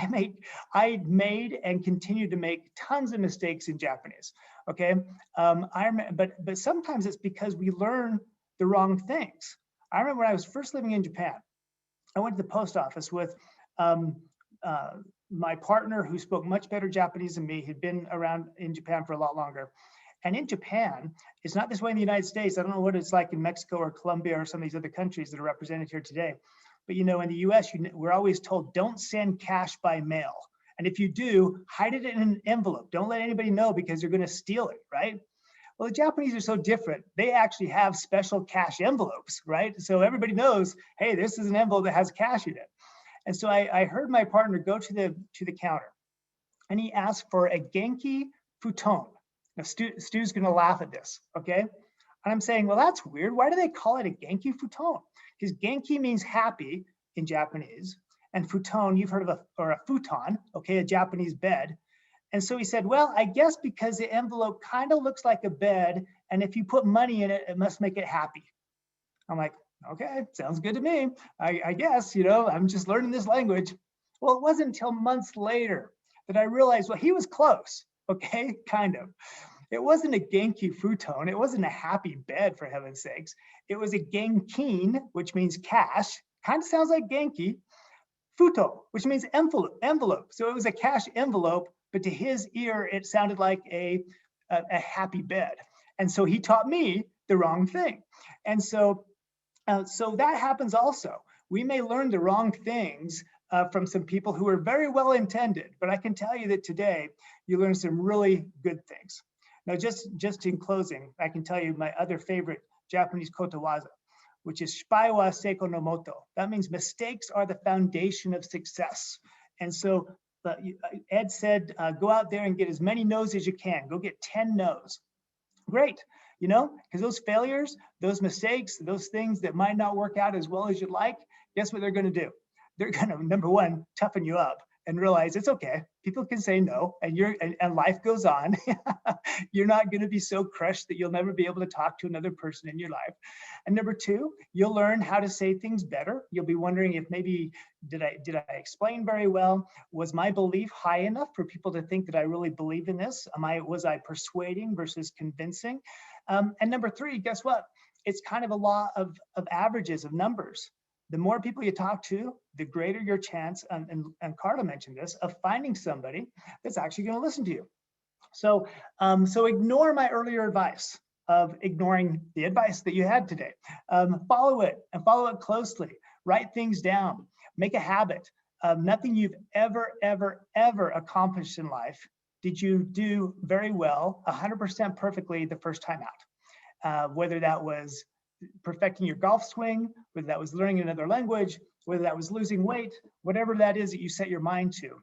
I made and continue to make tons of mistakes in Japanese. Okay, but sometimes it's because we learn the wrong things. I remember when I was first living in Japan, I went to the post office with my partner, who spoke much better Japanese than me. He'd been around in Japan for a lot longer. And in Japan, it's not this way in the United States. I don't know what it's like in Mexico or Colombia or some of these other countries that are represented here today. But in the US, we're always told, don't send cash by mail. And if you do, hide it in an envelope. Don't let anybody know because you're going to steal it, right? Well, the Japanese are so different. They actually have special cash envelopes, right? So everybody knows, hey, this is an envelope that has cash in it. And so I heard my partner go to the counter, and he asked for a Genki futon. Now, Stu's gonna laugh at this, okay? And I'm saying, well, that's weird. Why do they call it a Genki futon? Because Genki means happy in Japanese, and futon, you've heard of a futon, okay, a Japanese bed. And so he said, well, I guess because the envelope kind of looks like a bed, and if you put money in it, it must make it happy. I'm like, okay, sounds good to me. I guess, you know, I'm just learning this language. Well, it wasn't until months later that I realized, well, he was close, okay, kind of. It wasn't a Genki futon. It wasn't a happy bed, for heaven's sakes. It was a Genkin, which means cash, kind of sounds like Genki, futo, which means envelope. So it was a cash envelope, but to his ear, it sounded like a happy bed. And so he taught me the wrong thing. And so that happens also. We may learn the wrong things from some people who are very well intended, but I can tell you that today you learn some really good things. Now, just in closing, I can tell you my other favorite Japanese kotowaza, which is shipai wa seiko no moto. That means mistakes are the foundation of success. And so Ed said, go out there and get as many no's as you can. Go get 10 no's. Great, you know, because those failures, those mistakes, those things that might not work out as well as you'd like, guess what they're going to do? They're going to, number one, toughen you up and realize it's okay. People can say no, and life goes on. You're not going to be so crushed that you'll never be able to talk to another person in your life. And number two, you'll learn how to say things better. You'll be wondering if maybe, did I explain very well? Was my belief high enough for people to think that I really believe in this? Was I persuading versus convincing? And number three, guess what? It's kind of a law of averages, of numbers. The more people you talk to, the greater your chance, and Karla mentioned this, of finding somebody that's actually going to listen to you. So, so ignore my earlier advice of ignoring the advice that you had today. Follow it and follow it closely. Write things down. Make a habit. Nothing you've ever accomplished in life did you do very well, 100% perfectly the first time out. Whether that was perfecting your golf swing, whether that was learning another language, whether that was losing weight, whatever that is that you set your mind to.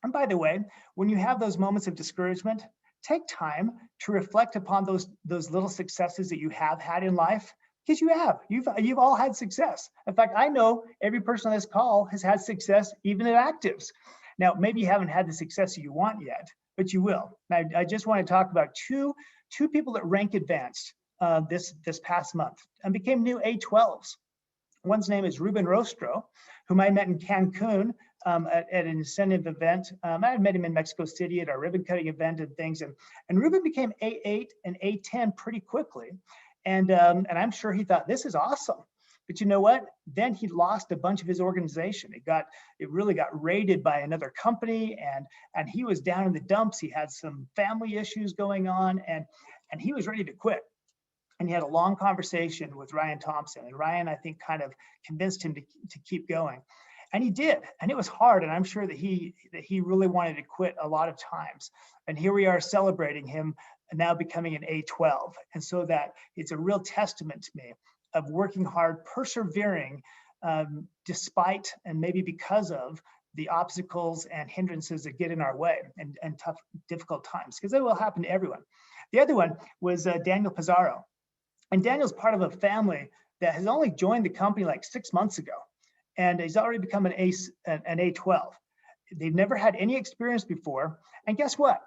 And by the way, when you have those moments of discouragement, take time to reflect upon those little successes that you have had in life, because you've all had success. In fact, I know every person on this call has had success, even at ACTIVZ. Now, maybe you haven't had the success you want yet, but you will. I just want to talk about two people that rank advanced this past month and became new A12s. One's name is Ruben Rostro, whom I met in Cancun at an incentive event. I had met him in Mexico City at our ribbon cutting event and things. And Ruben became A8 and A10 pretty quickly. And I'm sure he thought, this is awesome. But you know what? Then he lost a bunch of his organization. It really got raided by another company, and he was down in the dumps. He had some family issues going on, and he was ready to quit. And he had a long conversation with Ryan Thompson, and Ryan, I think, kind of convinced him to keep going. And he did, and it was hard, and I'm sure that he really wanted to quit a lot of times. And here we are celebrating him now becoming an A12. And so that it's a real testament to me of working hard, persevering, despite and maybe because of the obstacles and hindrances that get in our way and tough, difficult times, because it will happen to everyone. The other one was Daniel Pizarro. And Daniel's part of a family that has only joined the company like 6 months ago, and he's already become an A12. They've never had any experience before, and guess what?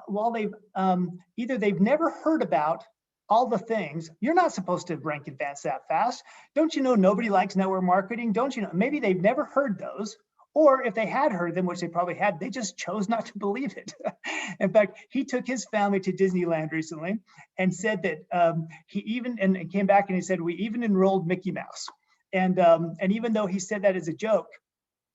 While they've never heard about all the things, you're not supposed to rank advanced that fast. Don't you know nobody likes network marketing? Don't you know? Maybe they've never heard those. Or if they had heard them, which they probably had, they just chose not to believe it. In fact, he took his family to Disneyland recently and said that he came back and he said, we even enrolled Mickey Mouse. And even though he said that as a joke,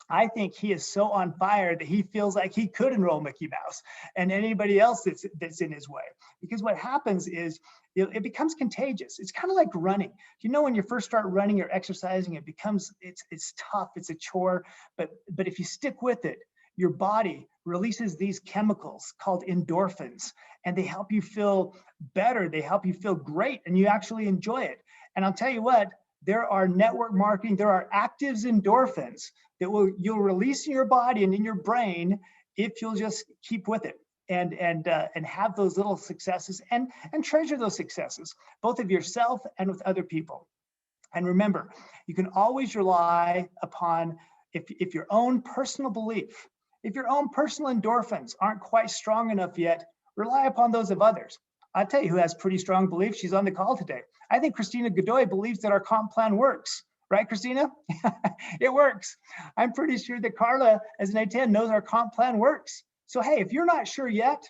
I think he is so on fire that he feels like he could enroll Mickey Mouse and anybody else that's in his way. Because what happens is it becomes contagious. It's kind of like running. You know, when you first start running or exercising, it's tough, it's a chore, but if you stick with it, your body releases these chemicals called endorphins, and they help you feel better. They help you feel great, and you actually enjoy it. And I'll tell you what, there are network marketing, there are ACTIVZ endorphins that you'll release in your body and in your brain if you'll just keep with it and have those little successes and treasure those successes, both of yourself and with other people. And remember, you can always rely upon if your own personal belief, if your own personal endorphins aren't quite strong enough yet, rely upon those of others. I'll tell you who has pretty strong beliefs. She's on the call today. I think Christina Godoy believes that our comp plan works. Right, Christina? It works. I'm pretty sure that Karla, as an A10, knows our comp plan works. So hey, if you're not sure yet,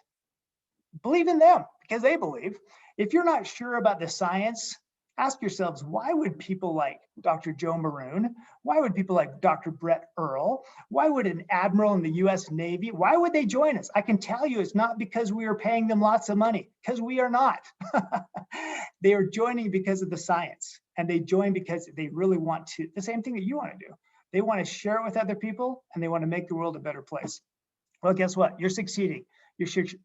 believe in them because they believe. If you're not sure about the science, ask yourselves, why would people like Dr. Joe Maroon? Why would people like Dr. Brett Earl? Why would an admiral in the US Navy, why would they join us? I can tell you it's not because we are paying them lots of money, because we are not. They are joining because of the science, and they join because they really want to, the same thing that you want to do. They want to share it with other people, and they want to make the world a better place. Well, guess what? You're succeeding.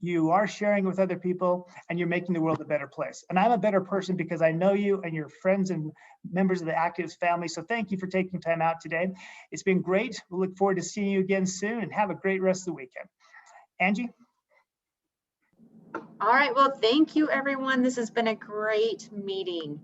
You are sharing with other people, and you're making the world a better place. And I'm a better person because I know you and your friends and members of the ACTIVZ family. So thank you for taking time out today. It's been great. We'll look forward to seeing you again soon, and have a great rest of the weekend. Angie? All right, well, thank you, everyone. This has been a great meeting.